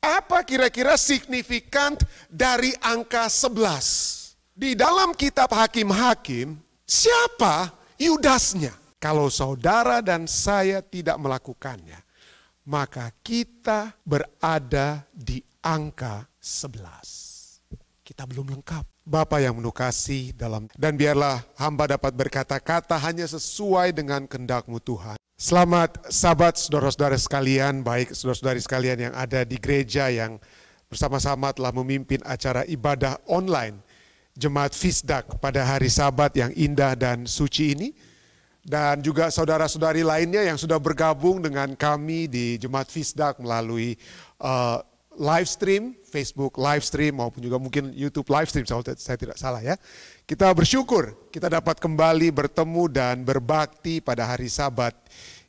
Apa kira-kira signifikan dari angka 11? Di dalam kitab Hakim-Hakim, siapa Yudasnya? Kalau saudara dan saya tidak melakukannya, maka kita berada di angka 11. Kita belum lengkap. Bapa yang penuh kasih dan biarlah hamba dapat berkata-kata hanya sesuai dengan kehendak-Mu Tuhan. Selamat Sabat saudara-saudara sekalian, baik saudara-saudari sekalian yang ada di gereja yang bersama-sama telah memimpin acara ibadah online Jemaat Fisdak pada hari Sabat yang indah dan suci ini. Dan juga saudara-saudari lainnya yang sudah bergabung dengan kami di Jemaat Fisdak melalui live stream, Facebook live stream maupun juga mungkin YouTube live stream kalau saya tidak salah ya. Kita bersyukur kita dapat kembali bertemu dan berbakti pada hari Sabat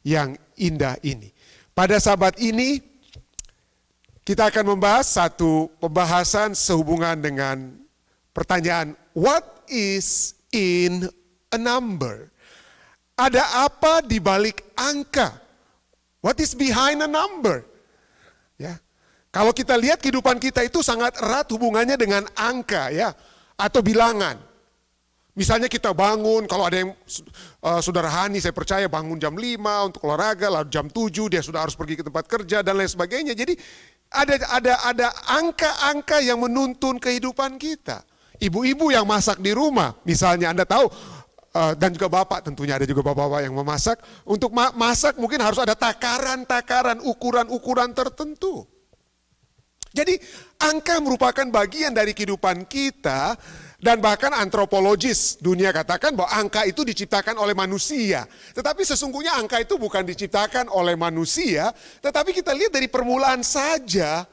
yang indah ini. Pada Sabat ini kita akan membahas satu pembahasan sehubungan dengan pertanyaan what is in a number? Ada apa di balik angka? What is behind a number? Ya. Kalau kita lihat kehidupan kita itu sangat erat hubungannya dengan angka ya atau bilangan. Misalnya kita bangun, kalau ada yang saudara Hani saya percaya bangun jam 5 untuk olahraga, lalu jam 7 dia sudah harus pergi ke tempat kerja dan lain sebagainya. Jadi ada angka-angka yang menuntun kehidupan kita. Ibu-ibu yang masak di rumah, misalnya Anda tahu, dan juga bapak tentunya ada juga bapak-bapak yang memasak. Untuk masak mungkin harus ada takaran-takaran, ukuran-ukuran tertentu. Jadi angka merupakan bagian dari kehidupan kita. Dan bahkan antropologis dunia katakan bahwa angka itu diciptakan oleh manusia. Tetapi sesungguhnya angka itu bukan diciptakan oleh manusia. Tetapi kita lihat dari permulaan saja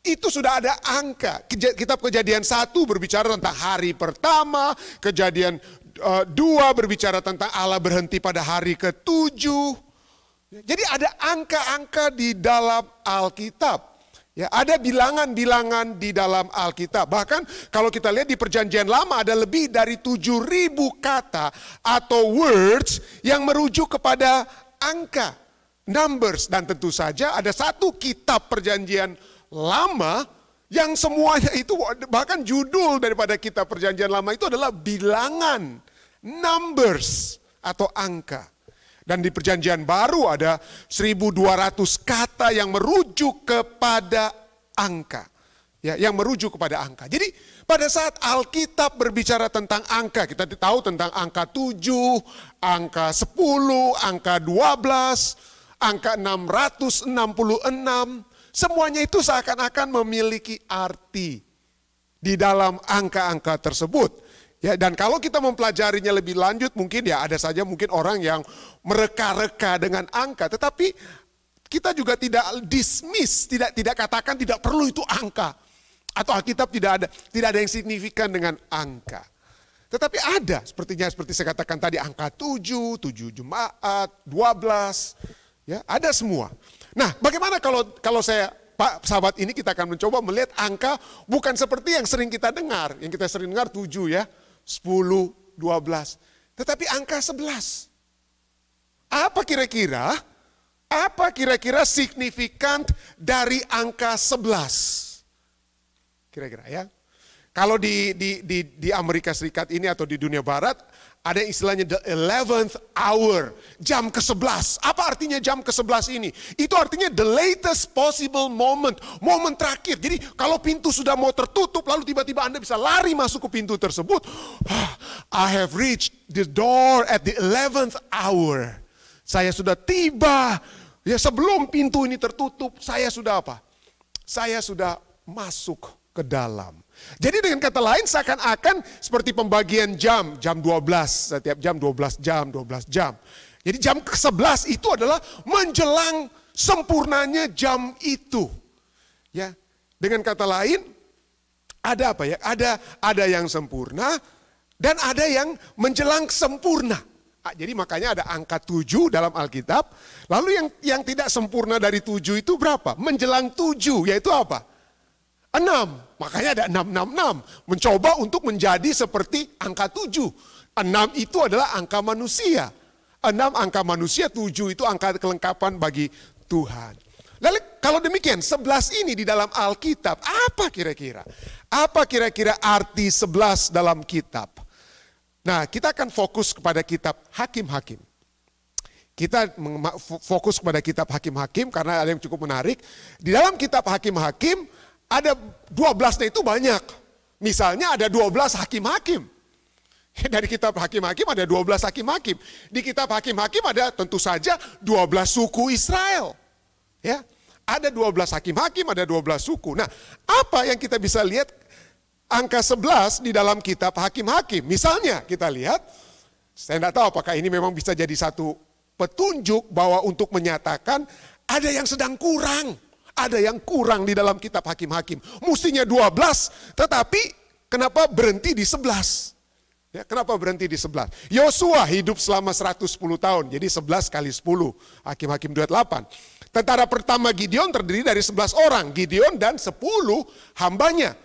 itu sudah ada angka. Kitab Kejadian 1 berbicara tentang hari pertama. Kejadian 2 berbicara tentang Allah berhenti pada hari ke-7. Jadi ada angka-angka di dalam Alkitab. Ya, ada bilangan-bilangan di dalam Alkitab. Bahkan kalau kita lihat di Perjanjian Lama ada lebih dari 7.000 kata atau words yang merujuk kepada angka, numbers. Dan tentu saja ada satu kitab Perjanjian Lama yang semuanya itu bahkan judul daripada kitab Perjanjian Lama itu adalah bilangan, numbers atau angka. Dan di Perjanjian Baru ada 1.200 kata yang merujuk kepada angka. Ya, yang merujuk kepada angka. Jadi pada saat Alkitab berbicara tentang angka, kita tahu tentang angka 7, angka 10, angka 12, angka 666. Semuanya itu seakan-akan memiliki arti di dalam angka-angka tersebut. Ya, dan kalau kita mempelajarinya lebih lanjut mungkin ya ada saja mungkin orang yang mereka-reka dengan angka. Tetapi kita juga tidak dismiss, tidak katakan tidak perlu itu angka. Atau Alkitab tidak ada yang signifikan dengan angka. Tetapi ada seperti saya katakan tadi angka 7 jemaat, 12. Ya, ada semua. Nah bagaimana kalau saya Pak sahabat ini kita akan mencoba melihat angka bukan seperti yang sering kita dengar. Yang kita sering dengar 7 ya. 10, 12, tetapi angka 11. Apa kira-kira signifikan dari angka 11? Kira-kira ya. Kalau di Amerika Serikat ini atau di dunia barat ada istilahnya the 11th hour, jam ke-11. Apa artinya jam ke-11 ini? Itu artinya the latest possible moment, momen terakhir. Jadi kalau pintu sudah mau tertutup lalu tiba-tiba Anda bisa lari masuk ke pintu tersebut. I have reached the door at the 11th hour. Saya sudah tiba. Ya sebelum pintu ini tertutup, saya sudah apa? Saya sudah masuk ke dalam. Jadi dengan kata lain seakan-akan seperti pembagian jam 12, setiap jam 12 jam. Jadi jam ke-11 itu adalah menjelang sempurnanya jam itu. Ya. Dengan kata lain ada apa ya? Ada yang sempurna dan ada yang menjelang sempurna. Jadi makanya ada angka 7 dalam Alkitab. Lalu yang tidak sempurna dari 7 itu berapa? Menjelang 7 yaitu apa? 6, makanya ada 666, mencoba untuk menjadi seperti angka 7. 6 itu adalah angka manusia. 6 angka manusia, 7 itu angka kelengkapan bagi Tuhan. Lalu kalau demikian 11 ini di dalam Alkitab, apa kira-kira? Apa kira-kira arti 11 dalam kitab? Nah, kita akan fokus kepada kitab Hakim-Hakim. Kita fokus kepada kitab Hakim-Hakim karena ada yang cukup menarik. Di dalam kitab Hakim-Hakim ada 12-nya itu banyak. Misalnya ada 12 hakim-hakim. Dari kitab Hakim-Hakim ada 12 hakim-hakim. Di kitab Hakim-Hakim ada tentu saja 12 suku Israel. Ya, ada 12 hakim-hakim, ada 12 suku. Nah, apa yang kita bisa lihat angka 11 di dalam kitab Hakim-Hakim? Misalnya kita lihat, saya tidak tahu apakah ini memang bisa jadi satu petunjuk bahwa untuk menyatakan ada yang sedang kurang. Ada yang kurang di dalam kitab Hakim-Hakim. Mestinya 12, tetapi kenapa berhenti di 11? Ya, kenapa berhenti di 11? Yosua hidup selama 110 tahun, jadi 11 kali 10, Hakim-Hakim 28. Tentara pertama Gideon terdiri dari 11 orang, Gideon dan 10 hambanya.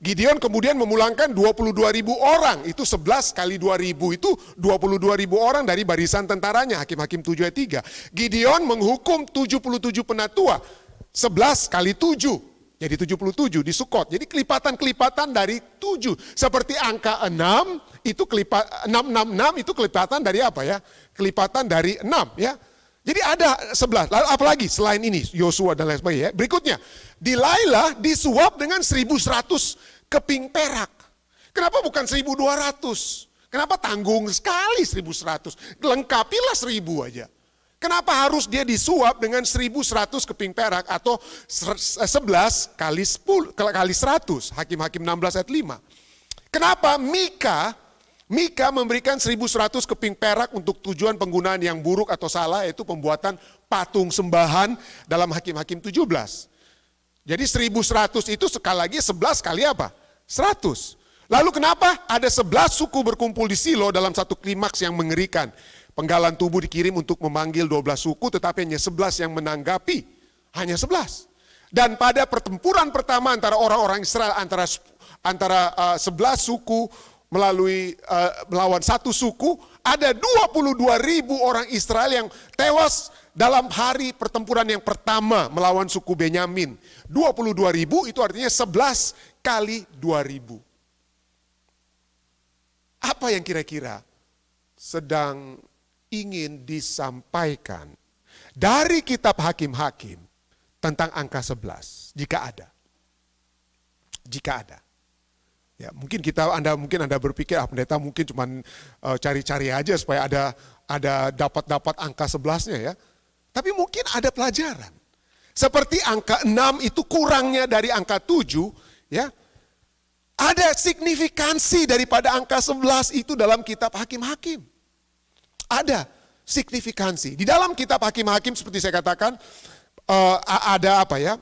Gideon kemudian memulangkan 22.000 orang, itu 11 kali 2.000 itu 22.000 orang dari barisan tentaranya, Hakim-Hakim 7 ayat 3. Gideon menghukum 77 penatua, 11 kali 7, jadi 77 di Sukot. Jadi kelipatan-kelipatan dari 7, seperti angka 6, itu 666 itu kelipatan dari apa ya? Kelipatan dari 6 ya. Jadi ada 11, lalu apalagi selain ini, Yosua dan lain sebagainya. Berikutnya, Delilah disuap dengan 1.100 keping perak. Kenapa bukan 1.200? Kenapa tanggung sekali 1.100? Lengkapilah 1.000 aja. Kenapa harus dia disuap dengan 1.100 keping perak atau 11 kali 10 kali 100? Hakim-Hakim 16 ayat 5. Kenapa Mika memberikan 1.100 keping perak untuk tujuan penggunaan yang buruk atau salah, yaitu pembuatan patung sembahan dalam Hakim-Hakim 17. Jadi 1.100 itu sekali lagi 11 kali apa? 100. Lalu kenapa ada 11 suku berkumpul di Silo dalam satu klimaks yang mengerikan? Penggalan tubuh dikirim untuk memanggil 12 suku, tetapi hanya 11 yang menanggapi. Hanya 11. Dan pada pertempuran pertama antara orang-orang Israel, antara 11 suku, melawan satu suku, ada 22.000 orang Israel yang tewas dalam hari pertempuran yang pertama melawan suku Benyamin. 22.000 itu artinya 11 kali 2.000. Apa yang kira-kira sedang ingin disampaikan dari kitab Hakim-Hakim tentang angka 11, jika ada? Jika ada. Ya, mungkin Anda berpikir, pendeta mungkin cuma cari-cari aja supaya ada dapat angka 11-nya ya. Tapi mungkin ada pelajaran. Seperti angka 6 itu kurangnya dari angka 7 ya. Ada signifikansi daripada angka 11 itu dalam kitab Hakim-Hakim. Ada signifikansi. Di dalam kitab Hakim-Hakim seperti saya katakan ada apa ya?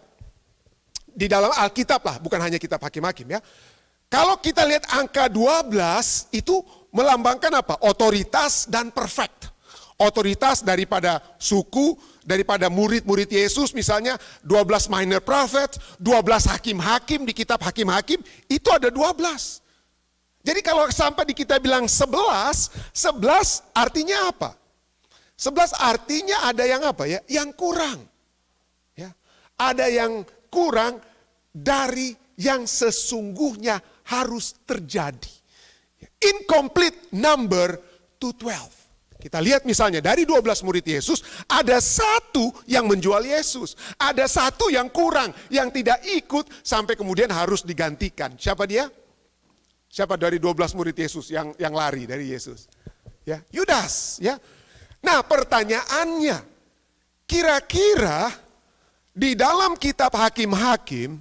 Di dalam Alkitab lah, bukan hanya kitab Hakim-Hakim ya. Kalau kita lihat angka 12 itu melambangkan apa? Otoritas dan perfect. Otoritas daripada suku, daripada murid-murid Yesus, misalnya 12 minor prophet, 12 hakim-hakim di kitab Hakim-Hakim, itu ada 12. Jadi kalau sampai di kita bilang 11 artinya apa? 11 artinya ada yang apa ya? Yang kurang. Ya. Ada yang kurang dari yang sesungguhnya harus terjadi. Incomplete number to 12. Kita lihat misalnya dari 12 murid Yesus, ada satu yang menjual Yesus. Ada satu yang kurang, yang tidak ikut sampai kemudian harus digantikan. Siapa dia? Siapa dari 12 murid Yesus yang lari dari Yesus? Ya, Yudas. Ya. Nah pertanyaannya, kira-kira di dalam kitab Hakim-Hakim,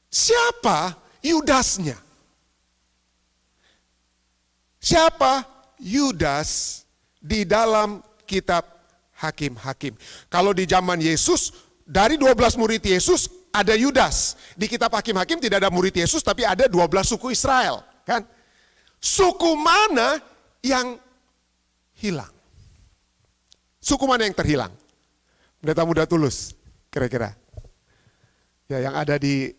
siapa Yudasnya? Siapa Yudas di dalam kitab Hakim-Hakim? Kalau di zaman Yesus, dari 12 murid Yesus ada Yudas. Di kitab Hakim-Hakim tidak ada murid Yesus, tapi ada 12 suku Israel. Kan? Suku mana yang hilang? Suku mana yang terhilang? Pendeta Muda Tulus, kira-kira. Ya, yang ada di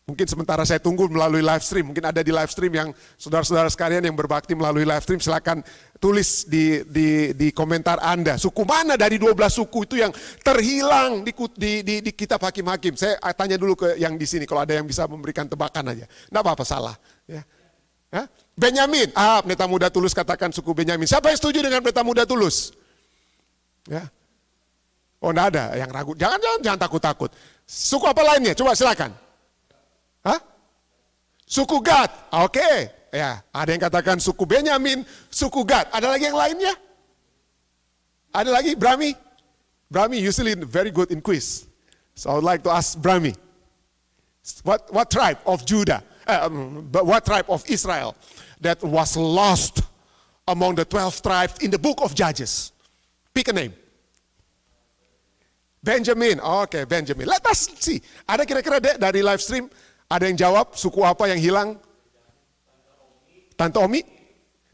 Mungkin sementara saya tunggu melalui live stream, mungkin ada di live stream yang saudara-saudara sekalian yang berbakti melalui live stream, silakan tulis di komentar Anda. Suku mana dari 12 suku itu yang terhilang di kitab Hakim-Hakim? Saya tanya dulu ke yang di sini, kalau ada yang bisa memberikan tebakan aja. Enggak apa-apa, salah. Ya. Hah? Benyamin, pendeta muda Tulus katakan suku Benyamin. Siapa yang setuju dengan pendeta muda Tulus? Ya. Oh, enggak ada yang ragu. Jangan takut-takut. Suku apa lainnya? Coba silakan. Hah? Suku Gad, oke. Ya, ada yang katakan suku Benyamin, suku Gad. Ada lagi yang lainnya? Ada lagi? Brahmi? Brahmi usually very good in quiz. So I would like to ask Brahmi. What tribe of Judah, what tribe of Israel that was lost among the 12 tribes in the book of Judges? Pick a name. Benjamin, oke, Benjamin. Let us see. Ada kira-kira dari live stream, ada yang jawab suku apa yang hilang? Tante Omi?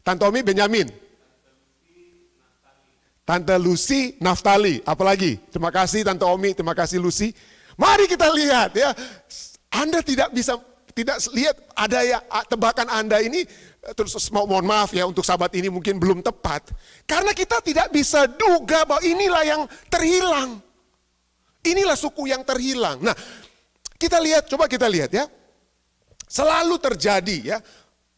Tante Omi Benyamin. Tante Lucy Naftali. Apalagi? Terima kasih Tante Omi, terima kasih Lucy. Mari kita lihat ya. Anda tidak lihat ada ya tebakan Anda ini, terus mohon maaf ya untuk sahabat ini mungkin belum tepat. Karena kita tidak bisa duga bahwa inilah yang terhilang. Inilah suku yang terhilang. Nah, kita lihat, coba kita lihat ya. Selalu terjadi ya.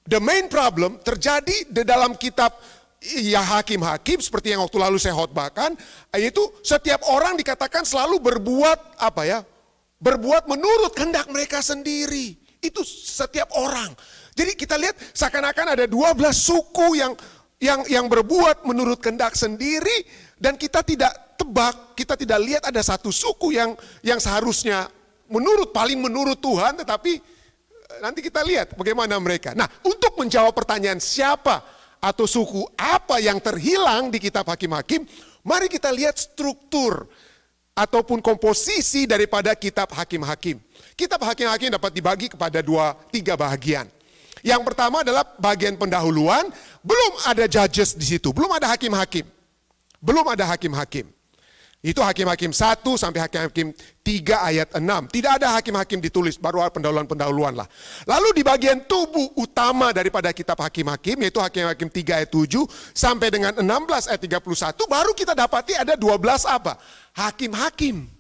The main problem terjadi di dalam kitab ya Hakim-Hakim seperti yang waktu lalu saya khotbahkan, yaitu setiap orang dikatakan selalu berbuat apa ya? Berbuat menurut kehendak mereka sendiri. Itu setiap orang. Jadi kita lihat seakan-akan ada 12 suku yang berbuat menurut kehendak sendiri dan kita tidak tebak, kita tidak lihat ada satu suku yang seharusnya paling menurut Tuhan, tetapi nanti kita lihat bagaimana mereka. Nah, untuk menjawab pertanyaan siapa atau suku apa yang terhilang di kitab Hakim-Hakim, mari kita lihat struktur ataupun komposisi daripada kitab Hakim-Hakim. Kitab Hakim-Hakim dapat dibagi kepada 3 bagian. Yang pertama adalah bagian pendahuluan, belum ada judges di situ, belum ada hakim-hakim. Belum ada hakim-hakim. Itu Hakim-Hakim 1 sampai Hakim-Hakim 3 ayat 6. Tidak ada hakim-hakim ditulis, baru pendahuluan-pendahuluan lah. Lalu di bagian tubuh utama daripada kitab Hakim-Hakim, yaitu Hakim-Hakim 3 ayat 7 sampai dengan 16 ayat 31, baru kita dapati ada 12 apa? Hakim-hakim.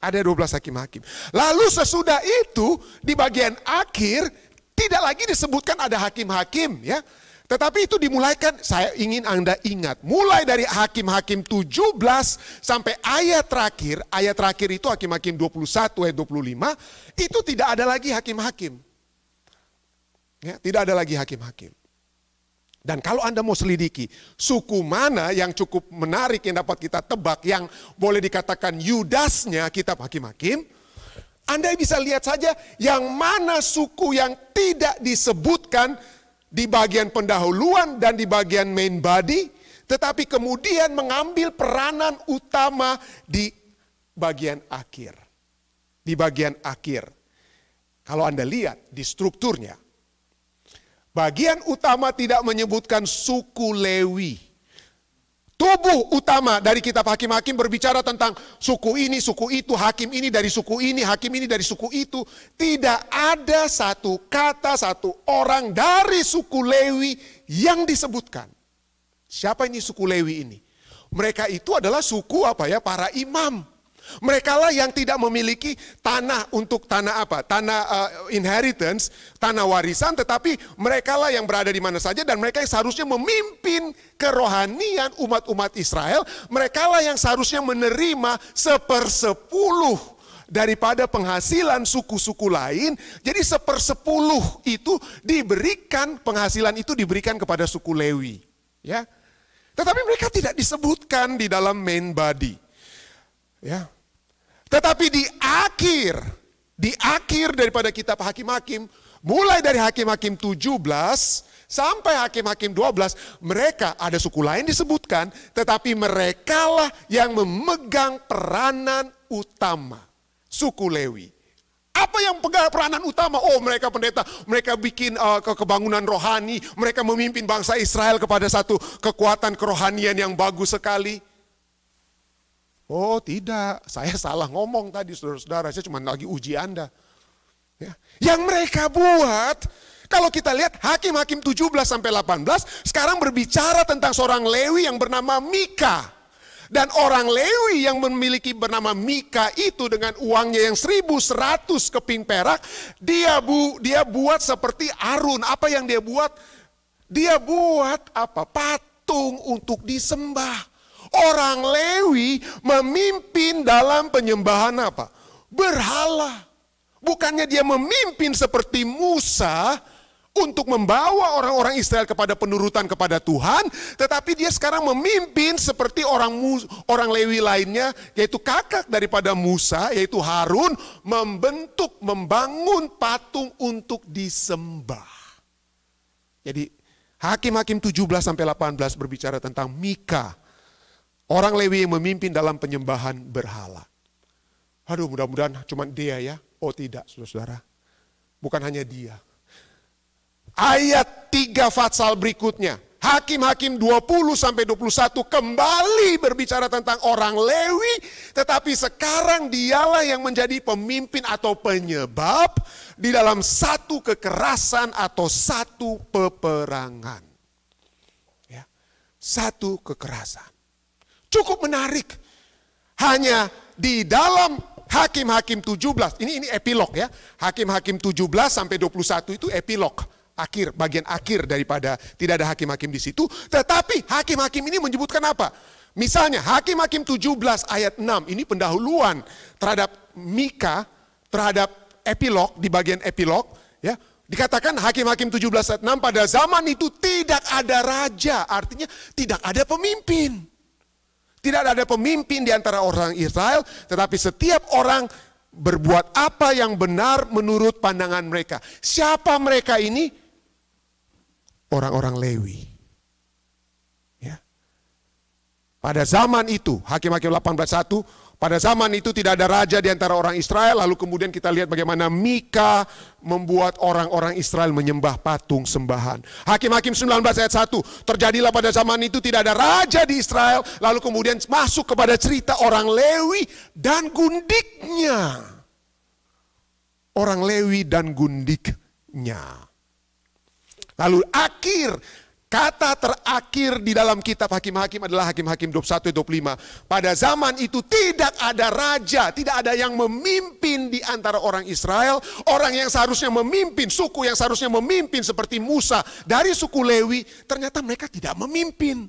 Ada 12 hakim-hakim. Lalu sesudah itu di bagian akhir tidak lagi disebutkan ada hakim-hakim ya. Tetapi itu dimulaikan, saya ingin Anda ingat, mulai dari Hakim-Hakim 17 sampai ayat terakhir itu Hakim-Hakim 21 ayat 25, itu tidak ada lagi hakim-hakim. Ya, tidak ada lagi hakim-hakim. Dan kalau Anda mau selidiki, suku mana yang cukup menarik yang dapat kita tebak, yang boleh dikatakan Yudasnya kitab Hakim-Hakim, Anda bisa lihat saja yang mana suku yang tidak disebutkan di bagian pendahuluan dan di bagian main body, tetapi kemudian mengambil peranan utama di bagian akhir. Di bagian akhir. Kalau Anda lihat di strukturnya, bagian utama tidak menyebutkan suku Lewi. Tubuh utama dari kitab Hakim-Hakim berbicara tentang suku ini, suku itu, hakim ini dari suku ini, hakim ini dari suku itu. Tidak ada satu kata, satu orang dari suku Lewi yang disebutkan. Siapa ini suku Lewi ini? Mereka itu adalah suku apa ya? Para imam. Mereka lah yang tidak memiliki tanah untuk tanah apa? Tanah inheritance, tanah warisan, tetapi mereka lah yang berada di mana saja dan mereka yang seharusnya memimpin kerohanian umat-umat Israel. Mereka lah yang seharusnya menerima 1/10 daripada penghasilan suku-suku lain. Jadi 1/10 itu diberikan, penghasilan itu diberikan kepada suku Lewi. Ya, tetapi mereka tidak disebutkan di dalam main body. Ya. Tetapi di akhir daripada kitab Hakim-Hakim, mulai dari Hakim-Hakim 17 sampai Hakim-Hakim 12, mereka ada suku lain disebutkan, tetapi merekalah yang memegang peranan utama, suku Lewi. Apa yang pegang peranan utama? Oh, mereka pendeta, mereka bikin kebangunan rohani, mereka memimpin bangsa Israel kepada satu kekuatan kerohanian yang bagus sekali. Oh tidak, saya salah ngomong tadi saudara-saudara, saya cuma lagi uji Anda. Ya. Yang mereka buat, kalau kita lihat Hakim-Hakim 17-18 sekarang berbicara tentang seorang Lewi yang bernama Mika. Dan orang Lewi yang memiliki bernama Mika itu dengan uangnya yang 1.100 keping perak, dia buat seperti Harun. Apa yang dia buat? Dia buat apa? Patung untuk disembah. Orang Lewi memimpin dalam penyembahan apa? Berhala. Bukannya dia memimpin seperti Musa untuk membawa orang-orang Israel kepada penurutan kepada Tuhan, tetapi dia sekarang memimpin seperti orang Lewi lainnya, yaitu kakak daripada Musa, yaitu Harun, membangun patung untuk disembah. Jadi Hakim-Hakim 17-18 berbicara tentang Mika, orang Lewi yang memimpin dalam penyembahan berhala. Aduh, mudah-mudahan cuma dia ya. Oh tidak, saudara-saudara. Bukan hanya dia. Ayat 3 Fatsal berikutnya, Hakim-Hakim 20-21 kembali berbicara tentang orang Lewi, tetapi sekarang dialah yang menjadi pemimpin atau penyebab di dalam satu kekerasan atau satu peperangan. Ya, satu kekerasan. Cukup menarik. Hanya di dalam Hakim-Hakim 17, ini epilog ya. Hakim-Hakim 17-21 itu epilog. Bagian akhir daripada tidak ada hakim-hakim di situ. Tetapi hakim-hakim ini menyebutkan apa? Misalnya Hakim-Hakim 17 ayat 6, ini pendahuluan terhadap Mika, terhadap epilog, di bagian epilog. Ya, dikatakan Hakim-Hakim 17 ayat 6, pada zaman itu tidak ada raja, artinya tidak ada pemimpin. Tidak ada pemimpin di antara orang Israel, tetapi setiap orang berbuat apa yang benar menurut pandangan mereka. Siapa mereka ini? Orang-orang Lewi. Ya. Pada zaman itu, Hakim-Hakim 18:1, pada zaman itu tidak ada raja di antara orang Israel, lalu kemudian kita lihat bagaimana Mika membuat orang-orang Israel menyembah patung sembahan. Hakim-Hakim 19 ayat 1, terjadilah pada zaman itu tidak ada raja di Israel, lalu kemudian masuk kepada cerita orang Lewi dan gundiknya. Orang Lewi dan gundiknya. Lalu kata terakhir di dalam kitab Hakim-Hakim adalah Hakim-Hakim 21-25. Pada zaman itu tidak ada raja, tidak ada yang memimpin di antara orang Israel. Orang yang seharusnya memimpin, suku yang seharusnya memimpin seperti Musa dari suku Lewi, ternyata mereka tidak memimpin.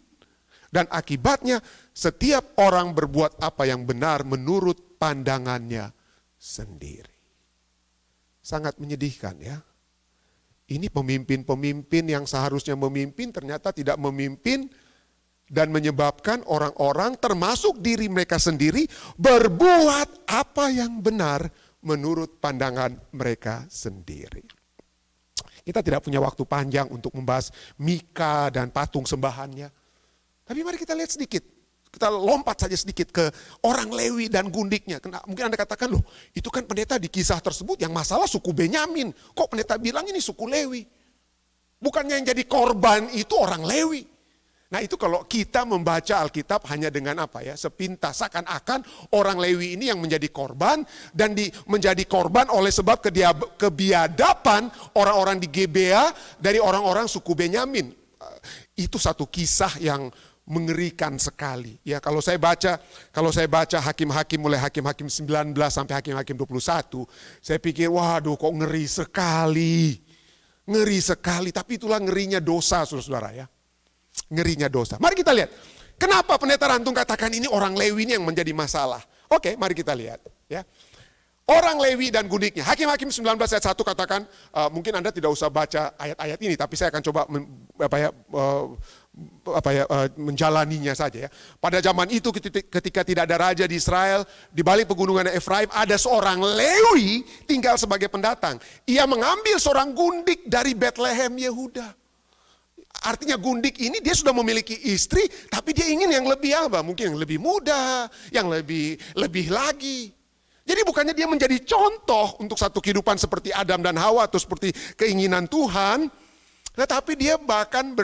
Dan akibatnya setiap orang berbuat apa yang benar menurut pandangannya sendiri. Sangat menyedihkan ya. Ini pemimpin-pemimpin yang seharusnya memimpin ternyata tidak memimpin dan menyebabkan orang-orang termasuk diri mereka sendiri berbuat apa yang benar menurut pandangan mereka sendiri. Kita tidak punya waktu panjang untuk membahas Mika dan patung sembahannya. Tapi mari kita lihat sedikit. Kita lompat saja sedikit ke orang Lewi dan gundiknya. Mungkin Anda katakan, loh itu kan pendeta di kisah tersebut yang masalah suku Benyamin. Kok pendeta bilang ini suku Lewi? Bukannya yang jadi korban itu orang Lewi. Nah itu kalau kita membaca Alkitab hanya dengan apa ya, sepintas. Seakan-akan orang Lewi ini yang menjadi korban. Dan menjadi korban oleh sebab kebiadaban orang-orang di Gebea dari orang-orang suku Benyamin. Itu satu kisah yang mengerikan sekali. Ya, kalau saya baca Hakim-Hakim mulai Hakim-Hakim 19 sampai Hakim-Hakim 21, saya pikir waduh kok ngeri sekali. Ngeri sekali, tapi itulah ngerinya dosa Saudara-saudara ya. Ngerinya dosa. Mari kita lihat. Kenapa pendeta Rantung katakan ini orang Lewi ini yang menjadi masalah? Oke, mari kita lihat ya. Orang Lewi dan gundiknya. Hakim-Hakim 19 ayat 1 katakan, mungkin Anda tidak usah baca ayat-ayat ini, tapi saya akan coba menjalaninya saja ya. Pada zaman itu ketika tidak ada raja di Israel, di balik pegunungan Efraim ada seorang Lewi tinggal sebagai pendatang. Ia mengambil seorang gundik dari Bethlehem Yehuda. Artinya gundik ini dia sudah memiliki istri, tapi dia ingin yang lebih apa? Mungkin yang lebih muda, yang lebih lagi. Jadi bukannya dia menjadi contoh untuk satu kehidupan seperti Adam dan Hawa atau seperti keinginan Tuhan, tetapi dia bahkan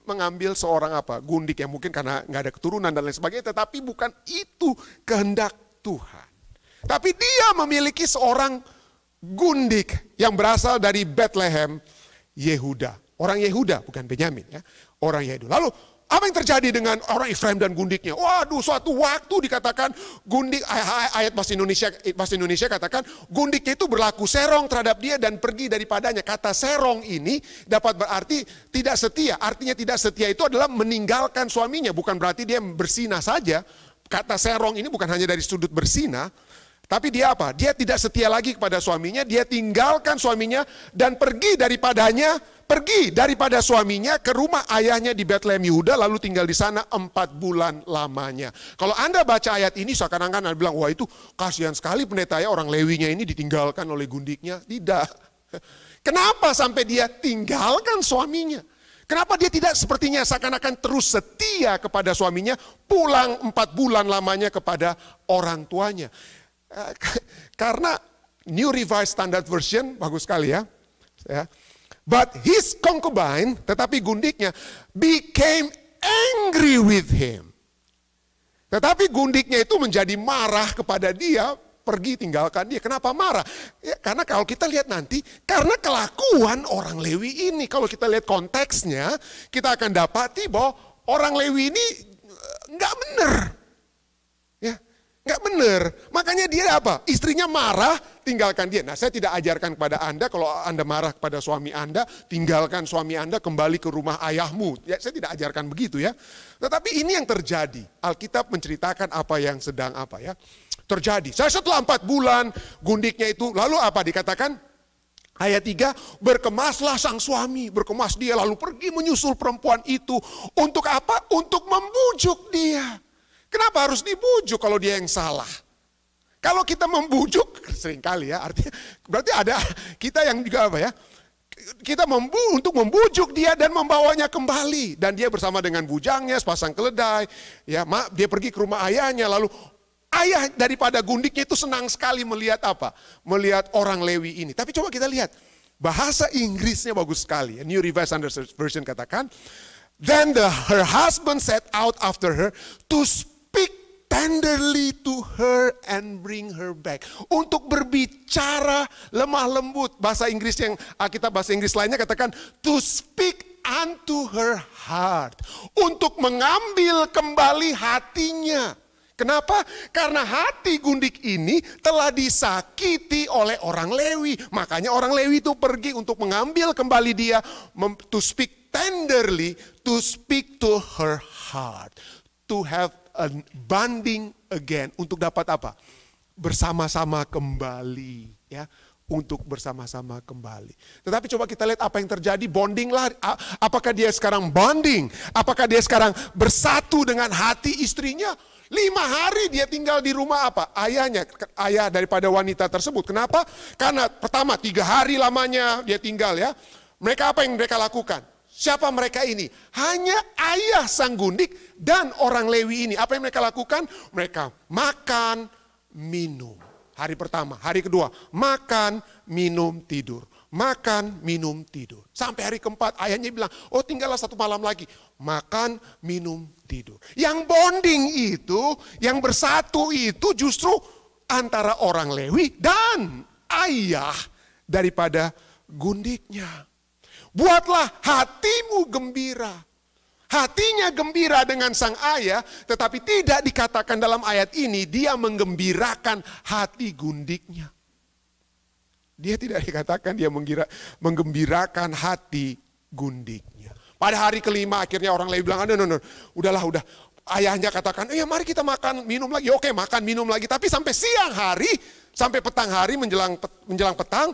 mengambil seorang gundik yang mungkin karena nggak ada keturunan dan lain sebagainya, tetapi bukan itu kehendak Tuhan. Tapi dia memiliki seorang gundik yang berasal dari Bethlehem, Yehuda. Orang Yehuda, bukan Benyamin ya. Orang Yehuda. Lalu apa yang terjadi dengan orang Efraim dan gundiknya? Waduh, suatu waktu dikatakan gundik, ayat bahasa Indonesia katakan gundiknya itu berlaku serong terhadap dia dan pergi daripadanya. Kata serong ini dapat berarti tidak setia. Artinya tidak setia itu adalah meninggalkan suaminya. Bukan berarti dia bersinah saja. Kata serong ini bukan hanya dari sudut bersinah. Tapi dia apa? Dia tidak setia lagi kepada suaminya. Dia tinggalkan suaminya dan pergi daripadanya. Pergi daripada suaminya ke rumah ayahnya di Bethlehem Yehuda, lalu tinggal di sana 4 bulan lamanya. Kalau Anda baca ayat ini seakan-akan Anda bilang, wah itu kasihan sekali pendeta ya, orang Lewinya ini ditinggalkan oleh gundiknya. Tidak. Kenapa sampai dia tinggalkan suaminya? Kenapa dia tidak sepertinya seakan-akan terus setia kepada suaminya, pulang 4 bulan lamanya kepada orang tuanya? Karena New Revised Standard Version, bagus sekali ya. But his concubine, tetapi gundiknya, became angry with him. Tetapi gundiknya itu menjadi marah kepada dia, pergi tinggalkan dia. Kenapa marah? Ya, karena kalau kita lihat nanti, karena kelakuan orang Lewi ini. Kalau kita lihat konteksnya, kita akan dapati bahwa orang Lewi ini nggak benar. Ya, nggak benar. Makanya dia apa? Istrinya marah, tinggalkan dia. Nah, saya tidak ajarkan kepada Anda, kalau Anda marah kepada suami Anda, tinggalkan suami Anda, kembali ke rumah ayahmu. Ya, saya tidak ajarkan begitu ya. Tetapi ini yang terjadi. Alkitab menceritakan apa yang sedang terjadi. Setelah 4 bulan, gundiknya itu, lalu apa dikatakan? Ayat 3, berkemaslah sang suami, berkemas dia, lalu pergi menyusul perempuan itu. Untuk apa? Untuk membujuk dia. Kenapa harus dibujuk kalau dia yang salah? Kalau kita membujuk, seringkali ya, artinya berarti ada kita yang juga apa ya? Kita untuk membujuk dia dan membawanya kembali. Dan dia bersama dengan bujangnya, sepasang keledai. Ya, dia pergi ke rumah ayahnya, lalu ayah daripada gundiknya itu senang sekali melihat apa? Melihat orang Lewi ini. Tapi coba kita lihat, bahasa Inggrisnya bagus sekali. New Revised Standard Version katakan, then her husband set out after her to speak tenderly to her and bring her back. Untuk berbicara lemah lembut. Bahasa Inggris yang kita bahasa Inggris lainnya katakan to speak unto her heart. Untuk mengambil kembali hatinya. Kenapa? Karena hati gundik ini telah disakiti oleh orang Lewi. Makanya orang Lewi itu pergi untuk mengambil kembali dia. To speak tenderly, to speak to her heart. To have a bonding again, untuk dapat apa? Bersama-sama kembali, ya, untuk bersama-sama kembali. Tetapi coba kita lihat apa yang terjadi, bonding lah. Apakah dia sekarang bonding? Apakah dia sekarang bersatu dengan hati istrinya? 5 hari dia tinggal di rumah apa? Ayahnya, ayah daripada wanita tersebut. Kenapa? Karena pertama 3 hari lamanya dia tinggal ya. Mereka apa yang mereka lakukan? Siapa mereka ini? Hanya ayah sang gundik dan orang Lewi ini. Apa yang mereka lakukan? Mereka makan, minum. Hari pertama, hari kedua, makan, minum, tidur. Makan, minum, tidur. Sampai hari keempat, ayahnya bilang, oh tinggallah 1 malam lagi. Makan, minum, tidur. Yang bonding itu, yang bersatu itu justru antara orang Lewi dan ayah daripada gundiknya. Buatlah hatimu gembira. Hatinya gembira dengan sang ayah, tetapi tidak dikatakan dalam ayat ini dia menggembirakan hati gundiknya. Dia tidak dikatakan dia menggembirakan hati gundiknya. Pada hari kelima akhirnya orang Lewi bilang, udah. Ayahnya katakan, ya mari kita makan, minum lagi. Oke, makan, minum lagi. Tapi sampai siang hari, sampai petang hari menjelang petang,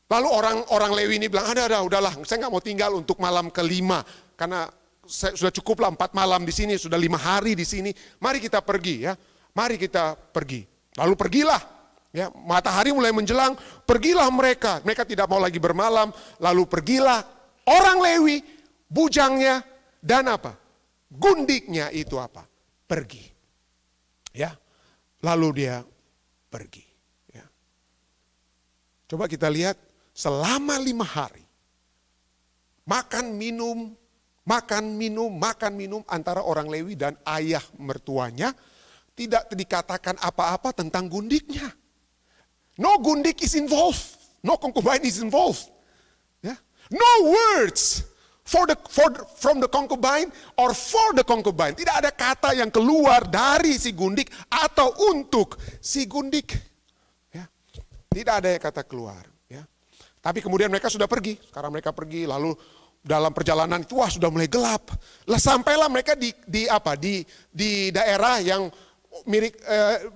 lalu orang Lewi ini bilang, udahlah, saya nggak mau tinggal untuk malam kelima. Karena sudah cukuplah 4 malam di sini, sudah 5 hari di sini. Mari kita pergi ya, mari kita pergi. Lalu pergilah, ya matahari mulai menjelang, pergilah mereka. Mereka tidak mau lagi bermalam, lalu pergilah orang Lewi, bujangnya, dan apa? Gundiknya itu apa? Pergi. Ya, lalu dia pergi. Ya. Coba kita lihat. Selama 5 hari, makan minum antara orang Lewi dan ayah mertuanya, tidak dikatakan apa-apa tentang gundiknya. No gundik is involved. No concubine is involved. Ya. No words from the concubine or for the concubine. Tidak ada kata yang keluar dari si gundik atau untuk si gundik. Ya. Tidak ada kata keluar. Ya. Tapi kemudian mereka sudah pergi. Sekarang mereka pergi, lalu dalam perjalanan itu wah sudah mulai gelap. Lah sampailah mereka di daerah yang mirip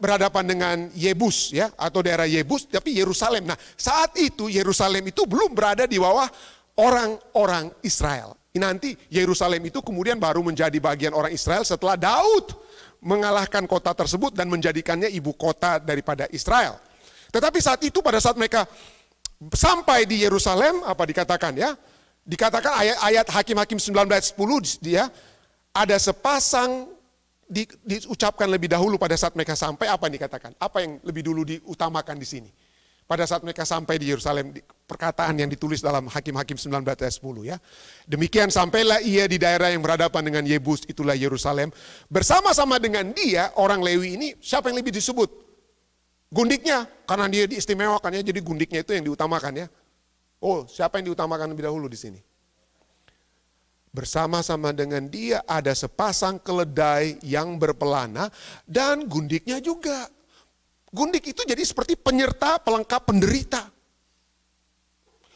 berhadapan dengan Yebus ya, atau daerah Yebus tapi Yerusalem. Nah, saat itu Yerusalem itu belum berada di bawah orang-orang Israel. Nanti Yerusalem itu kemudian baru menjadi bagian orang Israel setelah Daud mengalahkan kota tersebut dan menjadikannya ibu kota daripada Israel. Tetapi saat itu pada saat mereka sampai di Yerusalem, apa dikatakan ya? Dikatakan ayat Hakim-Hakim 19:10 dia ada sepasang diucapkan lebih dahulu pada saat mereka sampai, apa yang dikatakan? Apa yang lebih dulu diutamakan di sini? Pada saat mereka sampai di Yerusalem, perkataan yang ditulis dalam Hakim-Hakim 19:10 ya. Demikian sampailah ia di daerah yang berhadapan dengan Yebus, itulah Yerusalem. Bersama-sama dengan dia, orang Lewi ini, siapa yang lebih disebut? Gundiknya, karena dia diistimewakan ya, jadi gundiknya itu yang diutamakan ya. Oh, siapa yang diutamakan lebih dahulu di sini? Bersama-sama dengan dia ada sepasang keledai yang berpelana dan gundiknya juga. Gundik itu jadi seperti penyerta, pelengkap, penderita.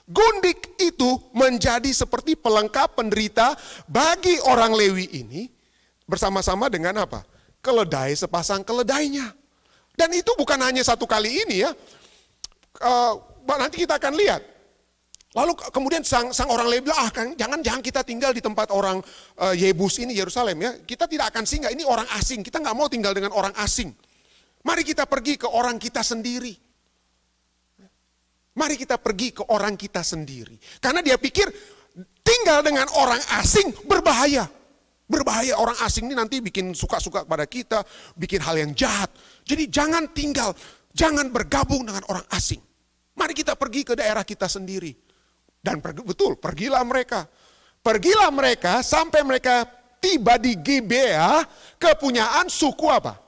Gundik itu menjadi seperti pelengkap penderita bagi orang Lewi ini bersama-sama dengan apa? Keledai, sepasang keledainya. Dan itu bukan hanya satu kali ini ya. Nanti kita akan lihat. Lalu kemudian sang orang Lewi bilang, jangan kita tinggal di tempat orang Yebus ini, Yerusalem ya. Kita tidak akan singgah, ini orang asing. Kita nggak mau tinggal dengan orang asing. Mari kita pergi ke orang kita sendiri. Mari kita pergi ke orang kita sendiri. Karena dia pikir tinggal dengan orang asing berbahaya. Berbahaya, orang asing ini nanti bikin suka-suka kepada kita, bikin hal yang jahat. Jadi jangan tinggal, jangan bergabung dengan orang asing. Mari kita pergi ke daerah kita sendiri. Dan betul, pergilah mereka. Pergilah mereka sampai mereka tiba di Gibea, kepunyaan suku apa?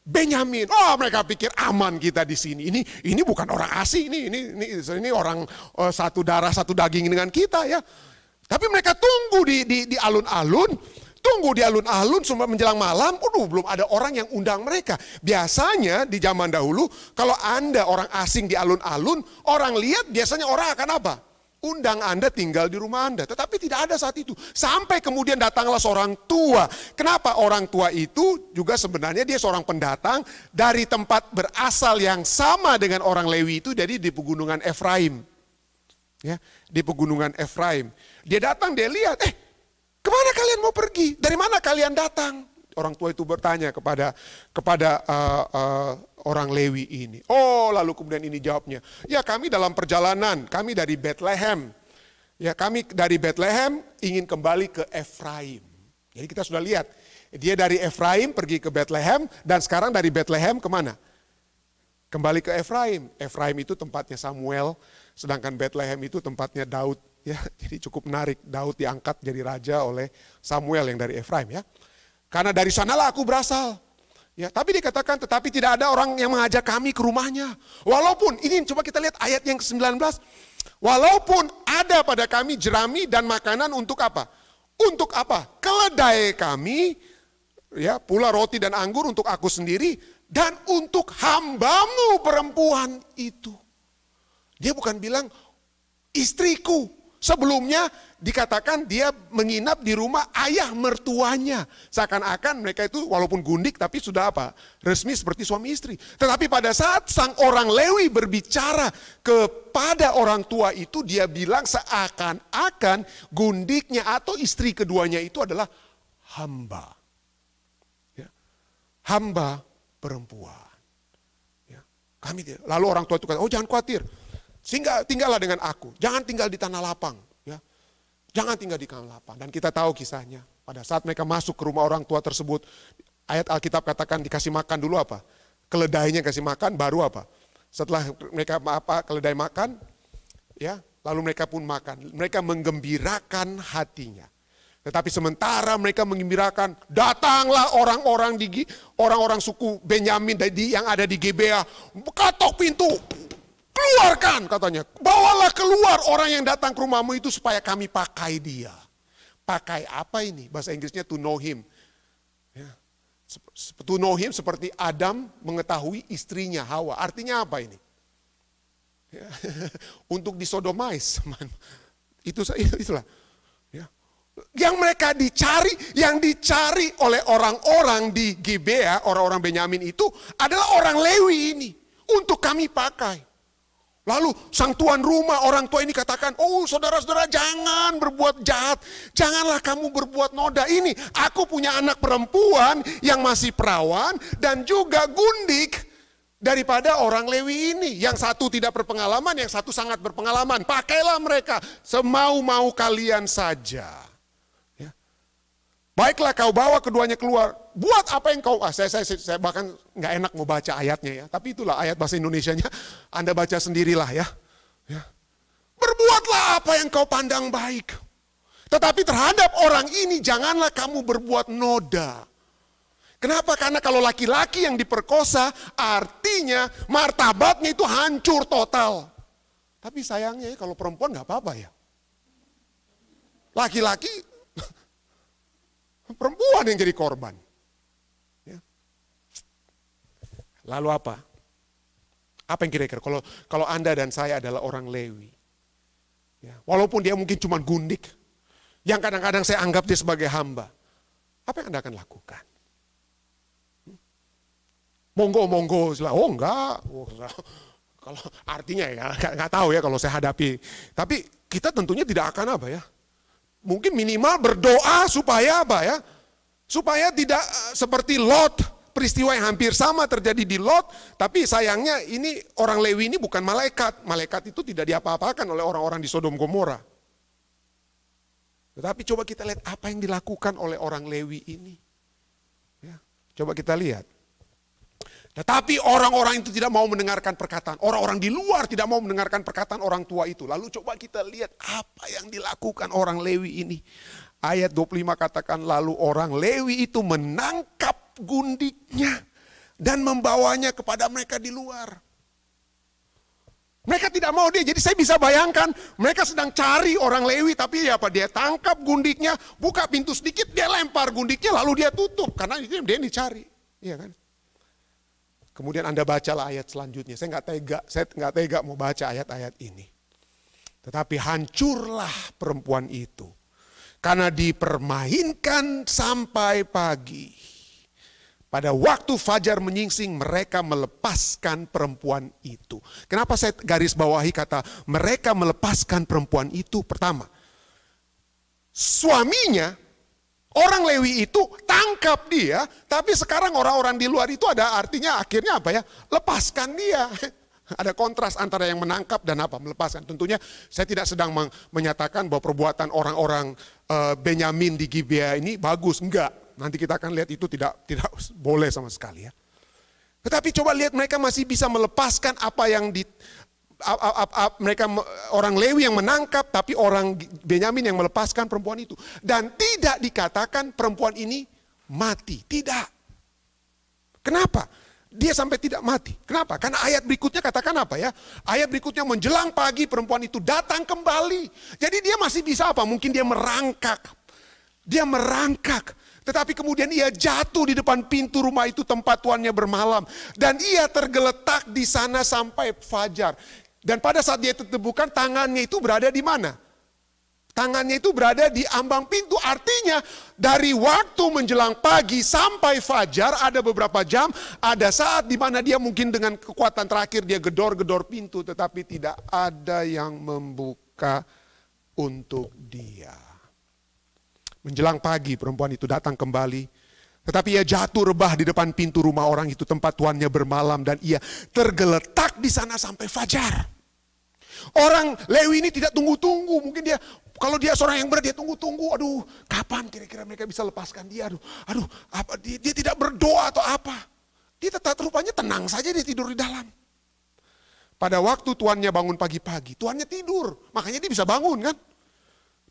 Benyamin. Oh, mereka pikir aman kita di sini. Ini bukan orang asing, ini orang satu darah satu daging dengan kita ya. Tapi mereka tunggu di alun-alun, semua menjelang malam. Belum ada orang yang undang mereka. Biasanya di zaman dahulu kalau Anda orang asing di alun-alun, orang lihat biasanya orang akan apa? Undang Anda tinggal di rumah Anda. Tetapi tidak ada saat itu. Sampai kemudian datanglah seorang tua. Kenapa orang tua itu juga sebenarnya dia seorang pendatang dari tempat berasal yang sama dengan orang Lewi itu, jadi di pegunungan Efraim. Ya, di pegunungan Efraim. Dia datang, dia lihat, kemana kalian mau pergi? Dari mana kalian datang? Orang tua itu bertanya kepada orang Lewi ini. Oh, lalu kemudian ini jawabnya. Ya, kami dalam perjalanan, kami dari Bethlehem. Ya, kami dari Bethlehem ingin kembali ke Efraim. Jadi kita sudah lihat, dia dari Efraim pergi ke Bethlehem dan sekarang dari Bethlehem kemana? Kembali ke Efraim. Efraim itu tempatnya Samuel, sedangkan Bethlehem itu tempatnya Daud. Ya, jadi cukup menarik. Daud diangkat jadi raja oleh Samuel yang dari Efraim ya. Karena dari sanalah aku berasal. Ya, tapi dikatakan tetapi tidak ada orang yang mengajak kami ke rumahnya. Walaupun, ini coba kita lihat ayat yang ke-19. Walaupun ada pada kami jerami dan makanan untuk apa? Untuk apa? Keledai kami, ya, pula roti dan anggur untuk aku sendiri dan untuk hambamu perempuan itu. Dia bukan bilang istriku. Sebelumnya dikatakan dia menginap di rumah ayah mertuanya. Seakan-akan mereka itu walaupun gundik tapi sudah apa? Resmi seperti suami istri. Tetapi pada saat sang orang Lewi berbicara kepada orang tua itu, dia bilang seakan-akan gundiknya atau istri keduanya itu adalah hamba. Ya. Hamba perempuan. Ya. Lalu orang tua itu kata, oh jangan khawatir. Sehingga tinggallah dengan aku, jangan tinggal di tanah lapang. Ya. Jangan tinggal di tanah lapang. Dan kita tahu kisahnya, pada saat mereka masuk ke rumah orang tua tersebut, ayat Alkitab katakan dikasih makan dulu apa? Keledainya kasih makan, baru apa? Setelah mereka keledai makan, ya, lalu mereka pun makan. Mereka menggembirakan hatinya. Tetapi sementara mereka menggembirakan, datanglah orang-orang suku Benyamin yang ada di Gibea, ketok pintu. keluarkan katanya. Bawalah keluar orang yang datang ke rumahmu itu supaya kami pakai dia. Pakai apa ini? Bahasa Inggrisnya to know him. Ya. To know him seperti Adam mengetahui istrinya Hawa. Artinya apa ini? Ya. Untuk disodomais. Itulah. Ya. Yang mereka dicari, yang dicari oleh orang-orang di Gibea, orang-orang Benyamin itu adalah orang Lewi ini. Untuk kami pakai. Lalu sang tuan rumah, orang tua ini katakan, oh saudara-saudara jangan berbuat jahat. Janganlah kamu berbuat noda ini. Aku punya anak perempuan yang masih perawan dan juga gundik daripada orang Lewi ini. Yang satu tidak berpengalaman, yang satu sangat berpengalaman. Pakailah mereka semau-mau kalian saja. Ya. Baiklah kau bawa keduanya keluar. Buat apa yang kau, saya bahkan nggak enak mau baca ayatnya ya. Tapi itulah ayat bahasa Indonesianya, Anda baca sendirilah ya. Berbuatlah apa yang kau pandang baik. Tetapi terhadap orang ini janganlah kamu berbuat noda. Kenapa? Karena kalau laki-laki yang diperkosa artinya martabatnya itu hancur total. Tapi sayangnya kalau perempuan nggak apa-apa ya. Laki-laki, perempuan yang jadi korban. Lalu apa? Apa yang kira-kira? Kalau Anda dan saya adalah orang Lewi. Ya, walaupun dia mungkin cuma gundik. Yang kadang-kadang saya anggap dia sebagai hamba. Apa yang Anda akan lakukan? Monggo. Oh enggak. Kalau artinya ya, nggak tahu ya kalau saya hadapi. Tapi kita tentunya tidak akan apa ya. Mungkin minimal berdoa supaya apa ya. Supaya tidak seperti Lot. Peristiwa yang hampir sama terjadi di Lot, tapi sayangnya ini orang Lewi ini bukan malaikat. Malaikat itu tidak diapa-apakan oleh orang-orang di Sodom Gomora. Tetapi coba kita lihat apa yang dilakukan oleh orang Lewi ini. Ya, coba kita lihat. Tetapi orang-orang itu tidak mau mendengarkan perkataan. Orang-orang di luar tidak mau mendengarkan perkataan orang tua itu. Lalu coba kita lihat apa yang dilakukan orang Lewi ini. Ayat 25 katakan, lalu orang Lewi itu menangkap gundiknya dan membawanya kepada mereka di luar. Mereka tidak mau dia, jadi saya bisa bayangkan mereka sedang cari orang Lewi, tapi ya apa, dia tangkap gundiknya, buka pintu sedikit, dia lempar gundiknya lalu dia tutup karena dia dicari, iya kan? Kemudian Anda bacalah ayat selanjutnya. Saya nggak tega mau baca ayat-ayat ini. Tetapi hancurlah perempuan itu karena dipermainkan sampai pagi. Pada waktu fajar menyingsing mereka melepaskan perempuan itu. Kenapa saya garis bawahi kata mereka melepaskan perempuan itu? Pertama, suaminya orang Lewi itu tangkap dia, tapi sekarang orang-orang di luar itu ada artinya akhirnya apa ya? Lepaskan dia. Ada kontras antara yang menangkap dan apa? Melepaskan. Tentunya saya tidak sedang menyatakan bahwa perbuatan orang-orang Benyamin di Gibea ini bagus. Enggak. Nanti kita akan lihat itu tidak boleh sama sekali ya. Tetapi coba lihat mereka masih bisa melepaskan apa yang mereka orang Lewi yang menangkap, tapi orang Benyamin yang melepaskan perempuan itu. Dan tidak dikatakan perempuan ini mati. Tidak. Kenapa? Dia sampai tidak mati. Kenapa? Karena ayat berikutnya katakan apa ya? Ayat berikutnya menjelang pagi perempuan itu datang kembali. Jadi dia masih bisa apa? Mungkin dia merangkak. Dia merangkak. Tetapi kemudian ia jatuh di depan pintu rumah itu tempat tuannya bermalam. Dan ia tergeletak di sana sampai fajar. Dan pada saat dia ditemukan tangannya itu berada di mana? Tangannya itu berada di ambang pintu. Artinya dari waktu menjelang pagi sampai fajar ada beberapa jam. Ada saat di mana dia mungkin dengan kekuatan terakhir dia gedor-gedor pintu. Tetapi tidak ada yang membuka untuk dia. Menjelang pagi perempuan itu datang kembali. Tetapi ia jatuh rebah di depan pintu rumah orang itu tempat tuannya bermalam. Dan ia tergeletak di sana sampai fajar. Orang Lewi ini tidak tunggu-tunggu. Mungkin dia, kalau dia seorang yang berat, dia tunggu-tunggu. Aduh, kapan kira-kira mereka bisa lepaskan dia? Aduh, apa? Dia tidak berdoa atau apa? Dia tetap rupanya tenang saja, dia tidur di dalam. Pada waktu tuannya bangun pagi-pagi, tuannya tidur. Makanya dia bisa bangun kan?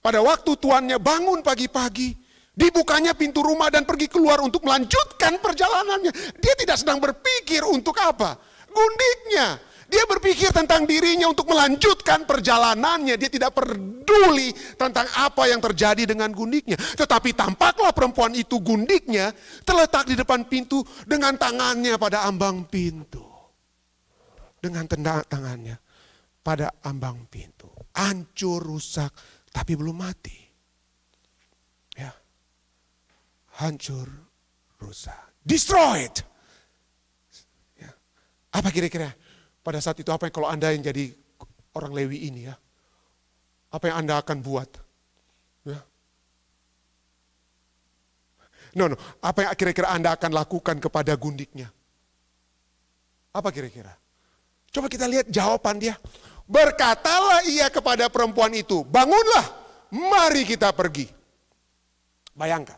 Pada waktu tuannya bangun pagi-pagi, dibukanya pintu rumah dan pergi keluar untuk melanjutkan perjalanannya. Dia tidak sedang berpikir untuk apa? Gundiknya. Dia berpikir tentang dirinya untuk melanjutkan perjalanannya. Dia tidak peduli tentang apa yang terjadi dengan gundiknya. Tetapi tampaklah perempuan itu, gundiknya terletak di depan pintu dengan tangannya pada ambang pintu. Dengan tangannya pada ambang pintu. Hancur, rusak, tapi belum mati. Ya. Hancur, rusak. Destroyed. Ya. Apa kira-kira pada saat itu, apa yang kalau Anda yang jadi orang Lewi ini ya, apa yang Anda akan buat? Ya. No, apa yang kira-kira Anda akan lakukan kepada gundiknya? Apa kira-kira? Coba kita lihat jawaban dia. Berkatalah ia kepada perempuan itu, bangunlah, mari kita pergi. Bayangkan.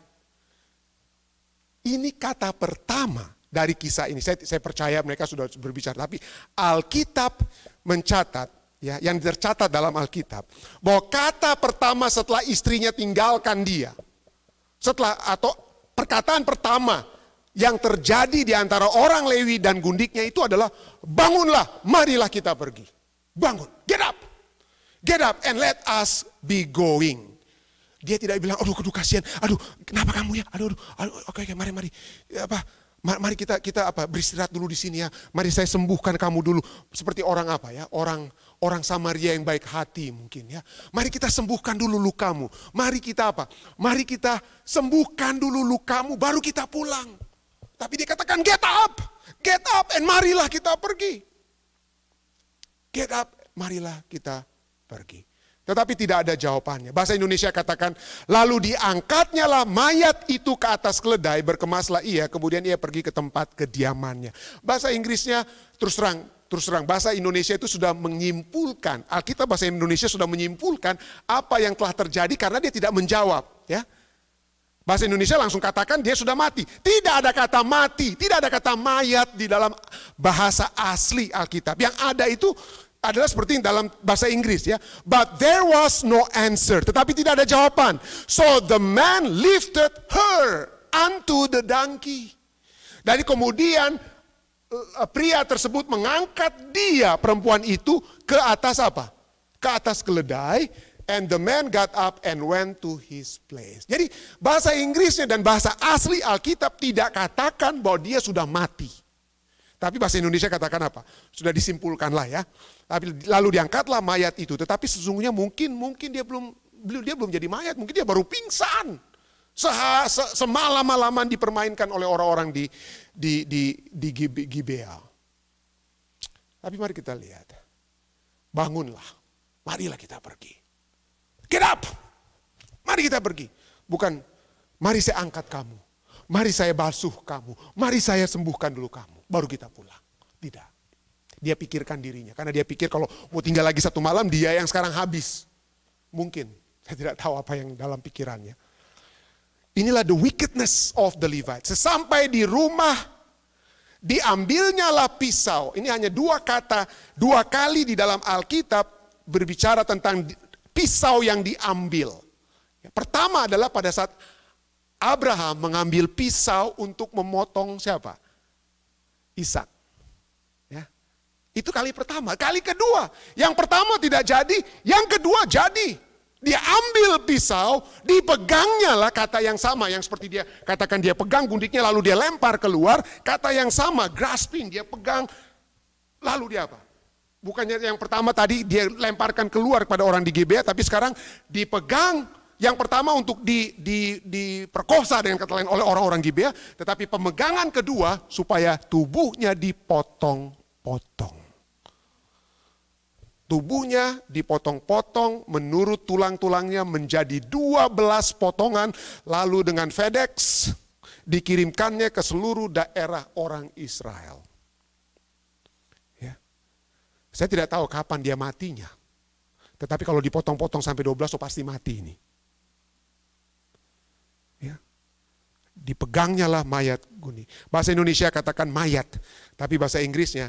Ini kata pertama dari kisah ini. Saya percaya mereka sudah berbicara. Tapi Alkitab mencatat, ya, yang tercatat dalam Alkitab, bahwa kata pertama setelah istrinya tinggalkan dia, atau perkataan pertama yang terjadi di antara orang Lewi dan gundiknya itu adalah, bangunlah, marilah kita pergi. Bangun, get up and let us be going. Dia tidak bilang, aduh kasihan, aduh kenapa kamu ya, aduh oke, mari, mari kita beristirahat dulu di sini ya, mari saya sembuhkan kamu dulu, seperti orang apa ya, orang Samaria yang baik hati mungkin ya, mari kita sembuhkan dulu lukamu, mari kita sembuhkan dulu lukamu, baru kita pulang. Tapi dia katakan get up and marilah kita pergi, get up, marilah kita pergi. Tetapi tidak ada jawabannya. Bahasa Indonesia katakan, lalu diangkatnya lah mayat itu ke atas keledai, berkemaslah ia, kemudian ia pergi ke tempat kediamannya. Bahasa Inggrisnya terus terang, bahasa Indonesia itu sudah menyimpulkan, Alkitab bahasa Indonesia sudah menyimpulkan apa yang telah terjadi karena dia tidak menjawab. Ya. Bahasa Indonesia langsung katakan dia sudah mati. Tidak ada kata mati, tidak ada kata mayat di dalam bahasa asli Alkitab. Yang ada itu adalah seperti dalam bahasa Inggris ya. But there was no answer. Tetapi tidak ada jawaban. So the man lifted her unto the donkey. Dan kemudian pria tersebut mengangkat dia, perempuan itu, ke atas apa? Ke atas keledai. And the man got up and went to his place. Jadi bahasa Inggrisnya dan bahasa asli Alkitab tidak katakan bahwa dia sudah mati. Tapi bahasa Indonesia katakan apa? Sudah disimpulkanlah ya. Tapi lalu diangkatlah mayat itu. Tetapi sesungguhnya mungkin dia belum jadi mayat. Mungkin dia baru pingsan. Semalam-malaman dipermainkan oleh orang-orang di Gibea. Tapi mari kita lihat. Bangunlah. Marilah kita pergi. Get up. Mari kita pergi. Bukan mari saya angkat kamu. Mari saya basuh kamu. Mari saya sembuhkan dulu kamu. Baru kita pulang. Tidak. Dia pikirkan dirinya. Karena dia pikir kalau mau tinggal lagi satu malam, dia yang sekarang habis. Mungkin. Saya tidak tahu apa yang dalam pikirannya. Inilah the wickedness of the Levites. Sesampai di rumah, diambilnya lah pisau. Ini hanya dua kata, dua kali di dalam Alkitab berbicara tentang pisau yang diambil. Pertama adalah pada saat Abraham mengambil pisau untuk memotong siapa? Ishak. Ya. Itu kali pertama. Kali kedua, yang pertama tidak jadi, yang kedua jadi. Dia ambil pisau, dipegangnya lah kata yang sama, yang seperti dia katakan dia pegang gundiknya lalu dia lempar keluar, kata yang sama, grasping, dia pegang, lalu dia apa? Bukannya yang pertama tadi dia lemparkan keluar kepada orang di Gibea, tapi sekarang dipegang yang pertama untuk diperkosa dengan kata lain oleh orang-orang Gibea, tetapi pemegangan kedua supaya tubuhnya dipotong-potong. Tubuhnya dipotong-potong menurut tulang-tulangnya menjadi 12 potongan, lalu dengan FedEx dikirimkannya ke seluruh daerah orang Israel. Saya tidak tahu kapan dia matinya. Tetapi kalau dipotong-potong sampai 12, so pasti mati ini. Ya. Dipegangnya lah mayat guni. Bahasa Indonesia katakan mayat. Tapi bahasa Inggrisnya,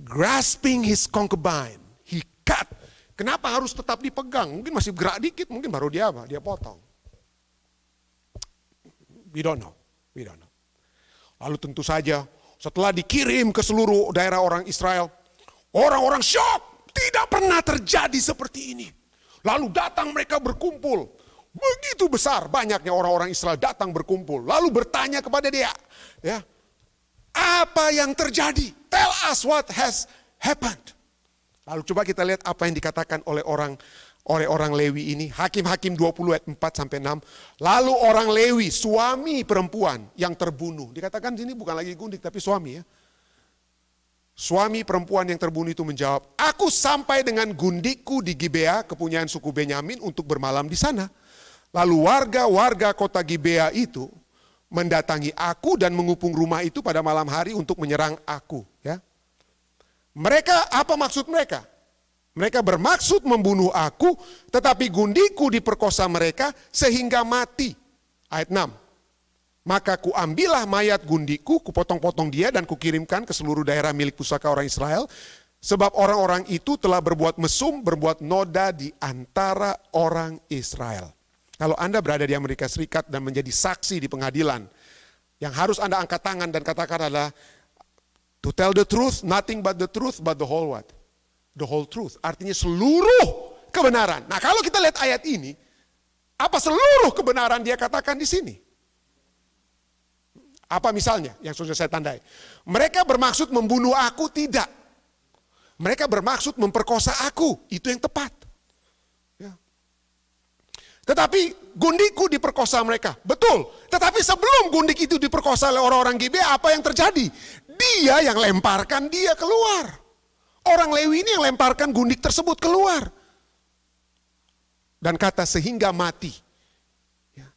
grasping his concubine. He cut. Kenapa harus tetap dipegang? Mungkin masih gerak dikit, mungkin baru dia apa? Dia potong. We don't know. Lalu tentu saja setelah dikirim ke seluruh daerah orang Israel, Orang-orang syok, tidak pernah terjadi seperti ini. Lalu datang mereka berkumpul. Begitu besar banyaknya orang-orang Israel datang berkumpul. Lalu bertanya kepada dia, ya, apa yang terjadi? Tell us what has happened. Lalu coba kita lihat apa yang dikatakan oleh orang Lewi ini. Hakim-Hakim 20 ayat 4-6. Lalu orang Lewi, suami perempuan yang terbunuh. Dikatakan sini bukan lagi gundik tapi suami ya. Suami perempuan yang terbunuh itu menjawab, aku sampai dengan gundikku di Gibea, kepunyaan suku Benyamin untuk bermalam di sana. Lalu warga-warga kota Gibea itu mendatangi aku dan mengepung rumah itu pada malam hari untuk menyerang aku. Ya. Mereka, apa maksud mereka? Mereka bermaksud membunuh aku, tetapi gundiku diperkosa mereka sehingga mati. Ayat 6. Maka kuambillah mayat gundiku, kupotong-potong dia dan kukirimkan ke seluruh daerah milik pusaka orang Israel. Sebab orang-orang itu telah berbuat mesum, berbuat noda di antara orang Israel. Kalau Anda berada di Amerika Serikat dan menjadi saksi di pengadilan, yang harus Anda angkat tangan dan katakan adalah, to tell the truth, nothing but the truth, but the whole what? The whole truth. Artinya seluruh kebenaran. Nah kalau kita lihat ayat ini, apa seluruh kebenaran dia katakan di sini? Apa misalnya yang sudah saya tandai? Mereka bermaksud membunuh aku, tidak. Mereka bermaksud memperkosa aku, itu yang tepat. Ya. Tetapi gundikku diperkosa mereka, betul. Tetapi sebelum gundik itu diperkosa oleh orang-orang Gibea, apa yang terjadi? Dia yang lemparkan dia keluar. Orang Lewi ini yang lemparkan gundik tersebut keluar. Dan kata sehingga mati. Ya.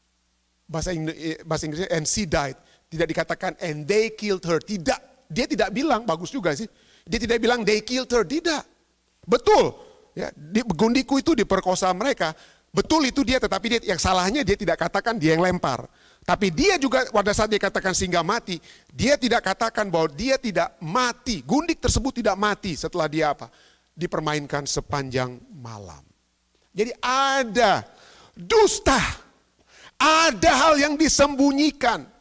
Bahasa Inggrisnya and she died. Tidak dikatakan and they killed her. Tidak. Dia tidak bilang, bagus juga sih. Dia tidak bilang they killed her. Tidak. Betul. Ya, gundikku itu diperkosa mereka. Betul itu dia, tetapi dia, yang salahnya dia tidak katakan dia yang lempar. Tapi dia juga pada saat dia katakan sehingga mati, dia tidak katakan bahwa dia tidak mati. Gundik tersebut tidak mati setelah dia apa? Dipermainkan sepanjang malam. Jadi ada dusta. Ada hal yang disembunyikan.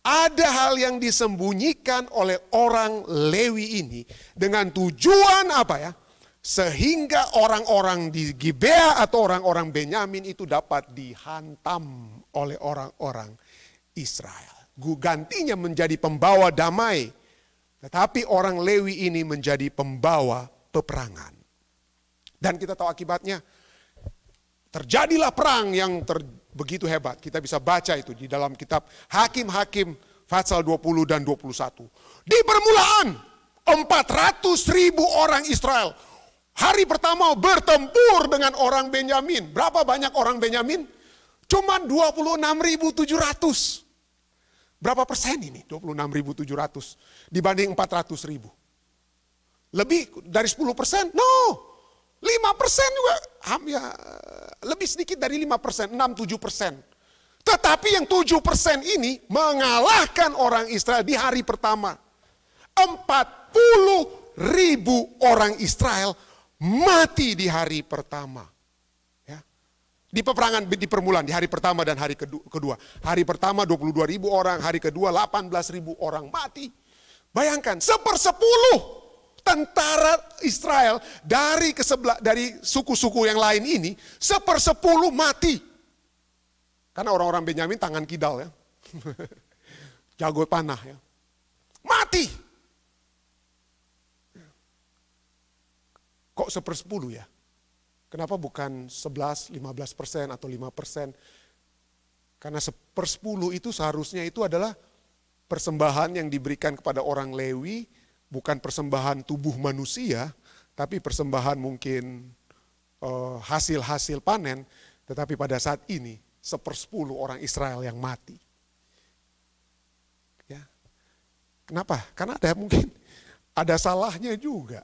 Ada hal yang disembunyikan oleh orang Lewi ini dengan tujuan apa ya? Sehingga orang-orang di Gibea atau orang-orang Benyamin itu dapat dihantam oleh orang-orang Israel. Gantinya menjadi pembawa damai. Tetapi orang Lewi ini menjadi pembawa peperangan. Dan kita tahu akibatnya. Terjadilah perang yang begitu hebat. Kita bisa baca itu di dalam kitab Hakim-Hakim pasal 20 dan 21. Di permulaan 400.000 orang Israel. Hari pertama bertempur dengan orang Benyamin. Berapa banyak orang Benyamin? Cuma 26.700. Berapa persen ini? 26.700 dibanding 400.000. Lebih dari 10%? No. 5% juga, ya, lebih sedikit dari 5%, 6-7%. Tetapi yang 7% ini mengalahkan orang Israel di hari pertama. 40.000 orang Israel mati di hari pertama. Ya. Di peperangan, di permulaan, di hari pertama dan hari kedua. Hari pertama 22.000 orang, hari kedua 18.000 orang mati. Bayangkan, 1/10 tentara Israel dari suku-suku yang lain ini 1/10 mati. Karena orang-orang Benyamin tangan kidal ya. Jago panah ya. Mati. Kok 1/10 ya? Kenapa bukan 11, 15% atau 5%? Karena 1/10 itu seharusnya itu adalah persembahan yang diberikan kepada orang Lewi. Bukan persembahan tubuh manusia, tapi persembahan mungkin hasil-hasil panen. Tetapi pada saat ini 1/10 orang Israel yang mati. Ya. Kenapa? Karena mungkin ada salahnya juga.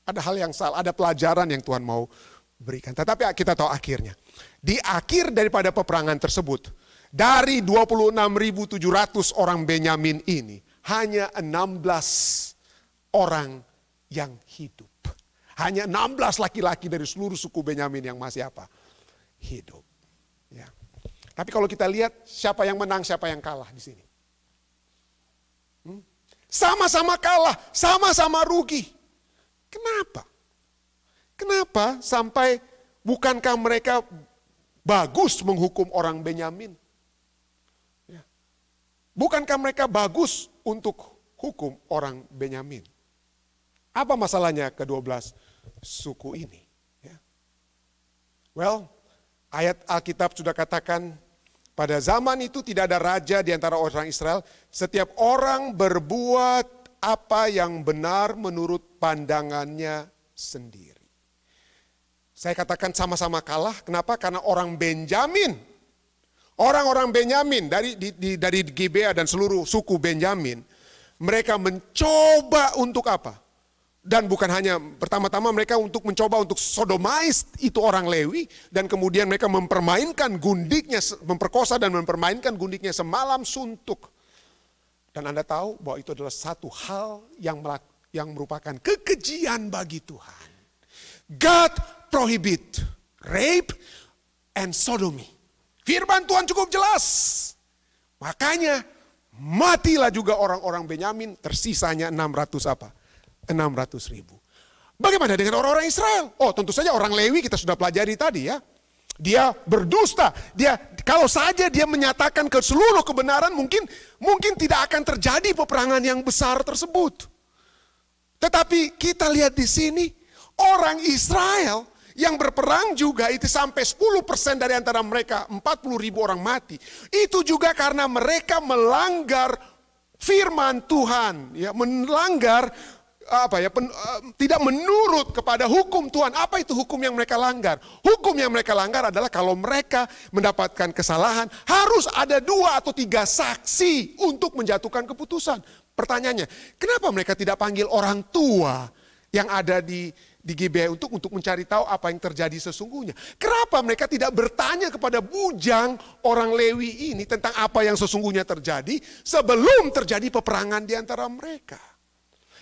Ada hal yang salah, ada pelajaran yang Tuhan mau berikan. Tetapi kita tahu akhirnya. Di akhir daripada peperangan tersebut, dari 26.700 orang Benyamin ini, hanya 16 orang yang hidup. Hanya 16 laki-laki dari seluruh suku Benyamin yang masih apa? Hidup. Ya. Tapi kalau kita lihat siapa yang menang, siapa yang kalah di sini. Sama-sama kalah, sama-sama rugi. Kenapa? Kenapa sampai bukankah mereka bagus menghukum orang Benyamin? Ya. Bukankah mereka bagus untuk hukum orang Benyamin? Apa masalahnya ke-12 suku ini? Ya. Well, ayat Alkitab sudah katakan pada zaman itu tidak ada raja di antara orang Israel. Setiap orang berbuat apa yang benar menurut pandangannya sendiri. Saya katakan sama-sama kalah. Kenapa? Karena orang Benyamin, orang-orang Benyamin dari Gibea dan seluruh suku Benyamin, mereka mencoba untuk apa? Dan bukan hanya pertama-tama mereka mencoba untuk sodomais itu orang Lewi, dan kemudian mereka mempermainkan gundiknya, memperkosa dan mempermainkan gundiknya semalam suntuk. Dan Anda tahu bahwa itu adalah satu hal yang merupakan kekejian bagi Tuhan. God prohibit rape and sodomy. Firman Tuhan cukup jelas. Makanya matilah juga orang-orang Benyamin, tersisanya 600.000. Bagaimana dengan orang-orang Israel? Oh, tentu saja orang Lewi kita sudah pelajari tadi ya. Dia berdusta. Dia kalau saja dia menyatakan ke seluruh kebenaran, mungkin tidak akan terjadi peperangan yang besar tersebut. Tetapi kita lihat di sini orang Israel yang berperang juga itu sampai 10% dari antara mereka 40.000 orang mati. Itu juga karena mereka melanggar firman Tuhan, ya, melanggar tidak menurut kepada hukum Tuhan. Apa itu hukum yang mereka langgar? Hukum yang mereka langgar adalah kalau mereka mendapatkan kesalahan harus ada 2 atau 3 saksi untuk menjatuhkan keputusan. Pertanyaannya, kenapa mereka tidak panggil orang tua yang ada di Gibea untuk mencari tahu apa yang terjadi sesungguhnya? Kenapa mereka tidak bertanya kepada bujang orang Lewi ini tentang apa yang sesungguhnya terjadi sebelum terjadi peperangan di antara mereka?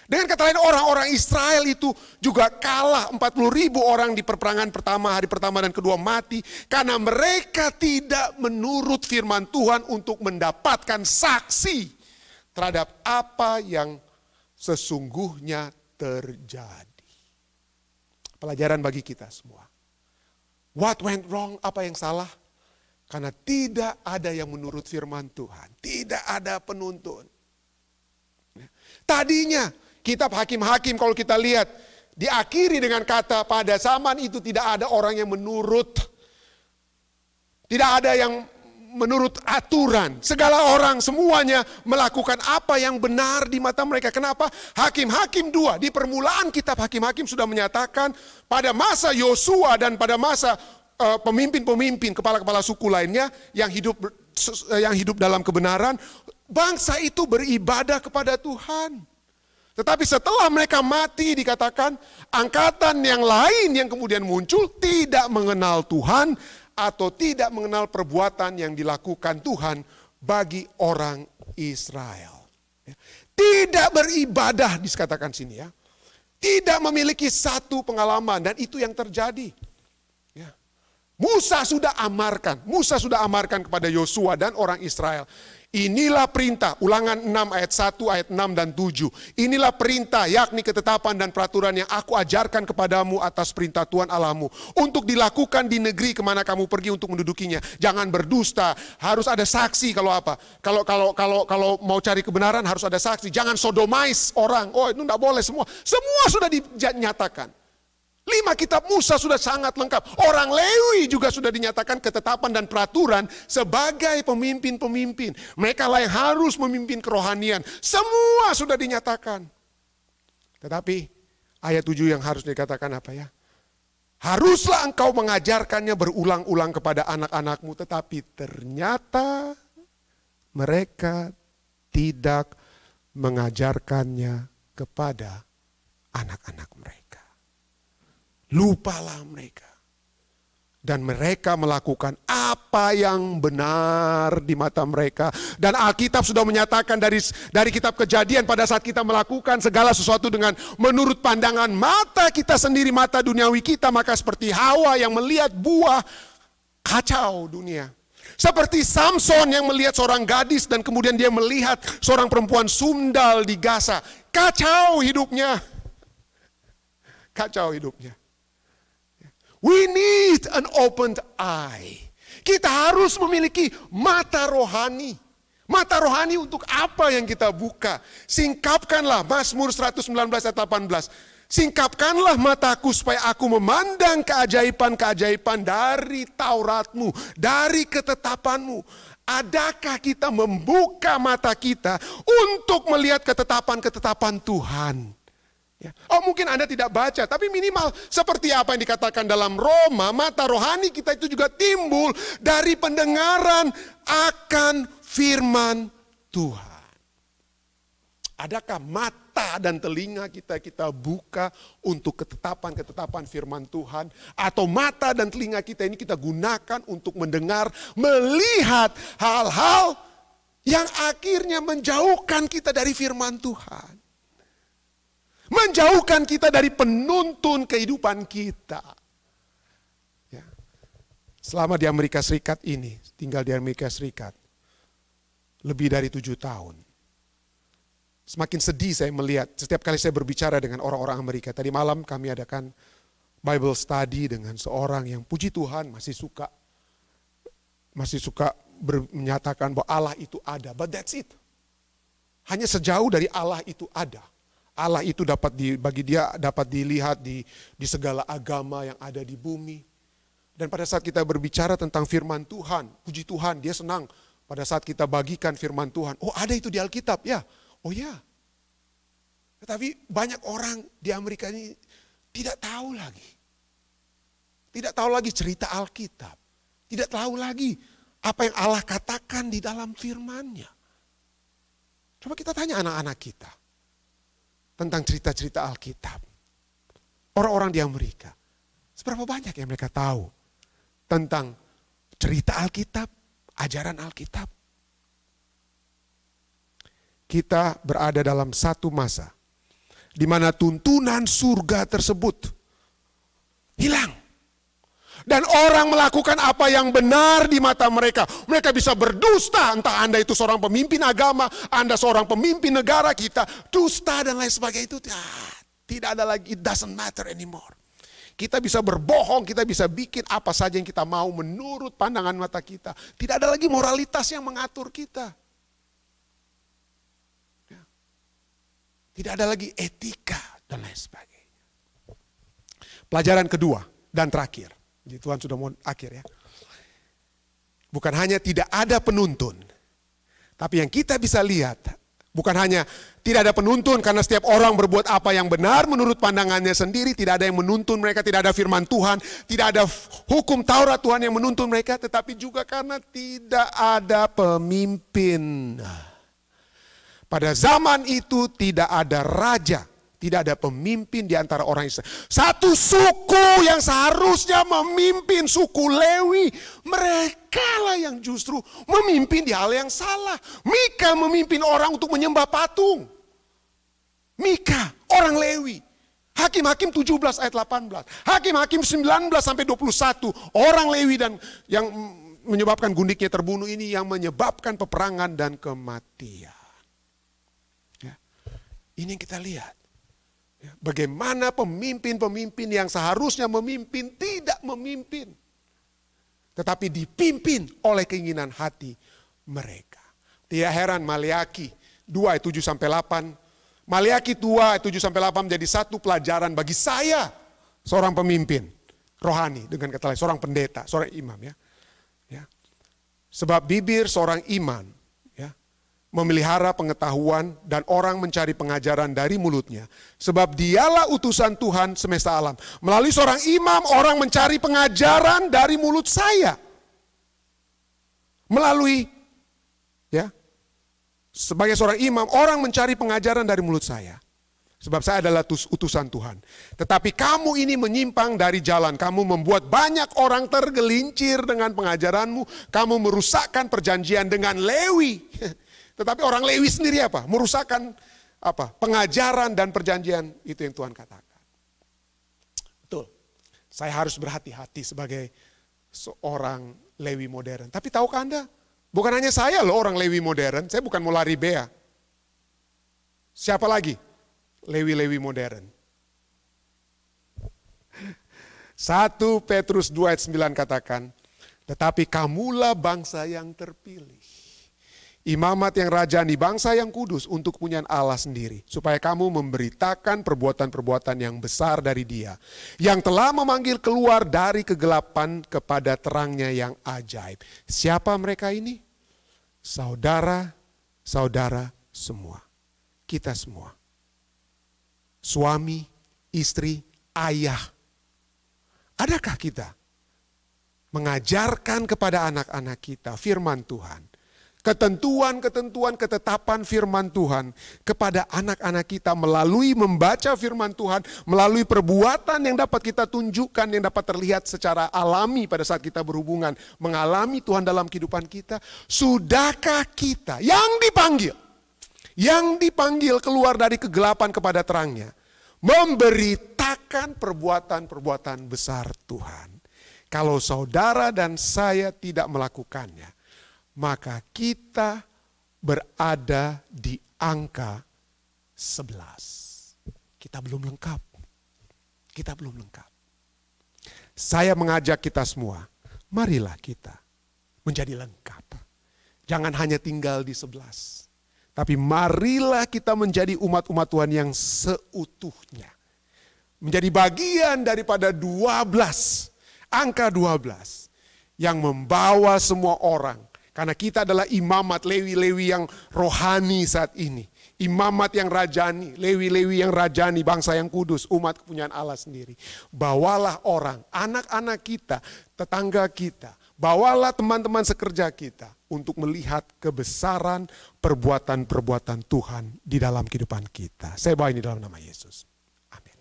Dengan kata lain, orang-orang Israel itu juga kalah. 40.000 orang di peperangan pertama, hari pertama dan kedua mati. Karena mereka tidak menurut firman Tuhan untuk mendapatkan saksi terhadap apa yang sesungguhnya terjadi. Pelajaran bagi kita semua. What went wrong? Apa yang salah? Karena tidak ada yang menurut firman Tuhan. Tidak ada penuntun. Tadinya kitab Hakim-Hakim kalau kita lihat diakhiri dengan kata pada zaman itu tidak ada orang yang menurut. Tidak ada yang menurut aturan. Segala orang semuanya melakukan apa yang benar di mata mereka. Kenapa? Hakim-Hakim 2 di permulaan kitab Hakim-Hakim sudah menyatakan pada masa Yosua dan pada masa pemimpin-pemimpin kepala-kepala suku lainnya yang hidup dalam kebenaran, bangsa itu beribadah kepada Tuhan. Tetapi setelah mereka mati dikatakan angkatan yang lain yang kemudian muncul tidak mengenal Tuhan atau tidak mengenal perbuatan yang dilakukan Tuhan bagi orang Israel. Tidak beribadah dikatakan sini ya. Tidak memiliki satu pengalaman dan itu yang terjadi. Musa sudah amarkan kepada Yosua dan orang Israel. Inilah perintah, Ulangan 6 ayat 1, ayat 6 dan 7. Inilah perintah, yakni ketetapan dan peraturan yang aku ajarkan kepadamu atas perintah Tuhan Allahmu. Untuk dilakukan di negeri kemana kamu pergi untuk mendudukinya. Jangan berdusta, harus ada saksi kalau apa. Kalau mau cari kebenaran harus ada saksi. Jangan sodomais orang, oh itu tidak boleh semua. Semua sudah dinyatakan. 5 kitab Musa sudah sangat lengkap. Orang Lewi juga sudah dinyatakan ketetapan dan peraturan sebagai pemimpin-pemimpin. Mereka lah yang harus memimpin kerohanian. Semua sudah dinyatakan. Tetapi ayat 7 yang harus dikatakan apa ya? Haruslah engkau mengajarkannya berulang-ulang kepada anak-anakmu. Tetapi ternyata mereka tidak mengajarkannya kepada anak-anak mereka. Lupalah mereka. Dan mereka melakukan apa yang benar di mata mereka. Dan Alkitab sudah menyatakan dari kitab Kejadian pada saat kita melakukan segala sesuatu dengan menurut pandangan mata kita sendiri, mata duniawi kita, maka seperti Hawa yang melihat buah, kacau dunia. Seperti Samson yang melihat seorang gadis dan kemudian dia melihat seorang perempuan sundal di Gaza. Kacau hidupnya. kacau hidupnya. We need an opened eye. Kita harus memiliki mata rohani. Mata rohani untuk apa yang kita buka? Singkapkanlah Mazmur 119 ayat 18. Singkapkanlah mataku supaya aku memandang keajaiban-keajaiban dari Tauratmu, dari ketetapanmu. Adakah kita membuka mata kita untuk melihat ketetapan-ketetapan Tuhan? Ya. Oh mungkin Anda tidak baca, tapi minimal seperti apa yang dikatakan dalam Roma, mata rohani kita itu juga timbul dari pendengaran akan firman Tuhan. Adakah mata dan telinga kita buka untuk ketetapan-ketetapan firman Tuhan? Atau mata dan telinga kita ini kita gunakan untuk mendengar, melihat hal-hal yang akhirnya menjauhkan kita dari firman Tuhan. Menjauhkan kita dari penuntun kehidupan kita. Ya. Selama di Amerika Serikat ini, tinggal di Amerika Serikat, lebih dari 7 tahun. Semakin sedih saya melihat setiap kali saya berbicara dengan orang-orang Amerika. Tadi malam kami adakan Bible study dengan seorang yang puji Tuhan masih suka menyatakan bahwa Allah itu ada. But that's it. Hanya sejauh dari Allah itu ada. Allah itu bagi dia dapat dilihat di segala agama yang ada di bumi. Dan pada saat kita berbicara tentang firman Tuhan, puji Tuhan dia senang pada saat kita bagikan firman Tuhan. Oh ada itu di Alkitab ya. Oh ya, tetapi banyak orang di Amerika ini tidak tahu lagi. Tidak tahu lagi cerita Alkitab. Tidak tahu lagi apa yang Allah katakan di dalam firman-Nya. Coba kita tanya anak-anak kita tentang cerita-cerita Alkitab. Orang-orang di Amerika, seberapa banyak yang mereka tahu tentang cerita Alkitab, ajaran Alkitab. Kita berada dalam satu masa di mana tuntunan surga tersebut hilang. Dan orang melakukan apa yang benar di mata mereka. Mereka bisa berdusta, entah Anda itu seorang pemimpin agama, Anda seorang pemimpin negara kita, dusta dan lain sebagainya itu tidak ada lagi, it doesn't matter anymore. Kita bisa berbohong, kita bisa bikin apa saja yang kita mau menurut pandangan mata kita. Tidak ada lagi moralitas yang mengatur kita. Tidak ada lagi etika dan lain sebagainya. Pelajaran kedua dan terakhir. Jadi Tuhan sudah mau akhir ya. Bukan hanya tidak ada penuntun. Tapi yang kita bisa lihat. Bukan hanya tidak ada penuntun karena setiap orang berbuat apa yang benar menurut pandangannya sendiri. Tidak ada yang menuntun mereka, tidak ada firman Tuhan. Tidak ada hukum Taurat Tuhan yang menuntun mereka. Tetapi juga karena tidak ada pemimpin. Pada zaman itu tidak ada raja, tidak ada pemimpin di antara orang Israel. Satu suku yang seharusnya memimpin, suku Lewi, mereka lah yang justru memimpin di hal yang salah. Mika memimpin orang untuk menyembah patung. Mika, orang Lewi. Hakim-Hakim 17 ayat 18. Hakim-Hakim 19 sampai 21. Orang Lewi dan yang menyebabkan gundiknya terbunuh ini yang menyebabkan peperangan dan kematian. Ini yang kita lihat. Bagaimana pemimpin-pemimpin yang seharusnya memimpin tidak memimpin. Tetapi dipimpin oleh keinginan hati mereka. Tidak heran Maleakhi 2 ayat 7 sampai 8. Maleakhi 2 ayat 7 sampai 8 menjadi satu pelajaran bagi saya. Seorang pemimpin rohani, dengan kata lain seorang pendeta, seorang imam ya. Sebab bibir seorang iman memelihara pengetahuan dan orang mencari pengajaran dari mulutnya. Sebab dialah utusan Tuhan semesta alam. Melalui seorang imam orang mencari pengajaran dari mulut saya. Melalui sebagai seorang imam orang mencari pengajaran dari mulut saya. Sebab saya adalah utusan Tuhan. Tetapi kamu ini menyimpang dari jalan. Kamu membuat banyak orang tergelincir dengan pengajaranmu. Kamu merusakkan perjanjian dengan Lewi. Tetapi orang Lewi sendiri apa? Merusakkan apa? Pengajaran dan perjanjian itu yang Tuhan katakan. Betul. Saya harus berhati-hati sebagai seorang Lewi modern. Tapi tahukah Anda? Bukan hanya saya loh orang Lewi modern. Saya bukan mau lari bea. Siapa lagi? Lewi-Lewi modern. 1 Petrus 2 ayat 9 katakan, tetapi kamulah bangsa yang terpilih. Imamat yang rajani, bangsa yang kudus untuk kepunyaan Allah sendiri. Supaya kamu memberitakan perbuatan-perbuatan yang besar dari Dia. Yang telah memanggil keluar dari kegelapan kepada terangnya yang ajaib. Siapa mereka ini? Saudara-saudara semua. Kita semua. Suami, istri, ayah. Adakah kita mengajarkan kepada anak-anak kita firman Tuhan? Ketentuan-ketentuan, ketetapan firman Tuhan kepada anak-anak kita melalui membaca firman Tuhan, melalui perbuatan yang dapat kita tunjukkan, yang dapat terlihat secara alami pada saat kita berhubungan, mengalami Tuhan dalam kehidupan kita. Sudahkah kita yang dipanggil keluar dari kegelapan kepada terangnya, memberitakan perbuatan-perbuatan besar Tuhan? Kalau saudara dan saya tidak melakukannya, maka kita berada di angka 11. Kita belum lengkap. Saya mengajak kita semua, marilah kita menjadi lengkap. Jangan hanya tinggal di 11. Tapi marilah kita menjadi umat-umat Tuhan yang seutuhnya. Menjadi bagian daripada 12. Angka 12. Yang membawa semua orang. Karena kita adalah imamat Lewi-Lewi yang rohani saat ini. Imamat yang rajani, Lewi-Lewi yang rajani, bangsa yang kudus, umat kepunyaan Allah sendiri. Bawalah orang, anak-anak kita, tetangga kita. Bawalah teman-teman sekerja kita untuk melihat kebesaran perbuatan-perbuatan Tuhan di dalam kehidupan kita. Saya bawa ini dalam nama Yesus. Amin.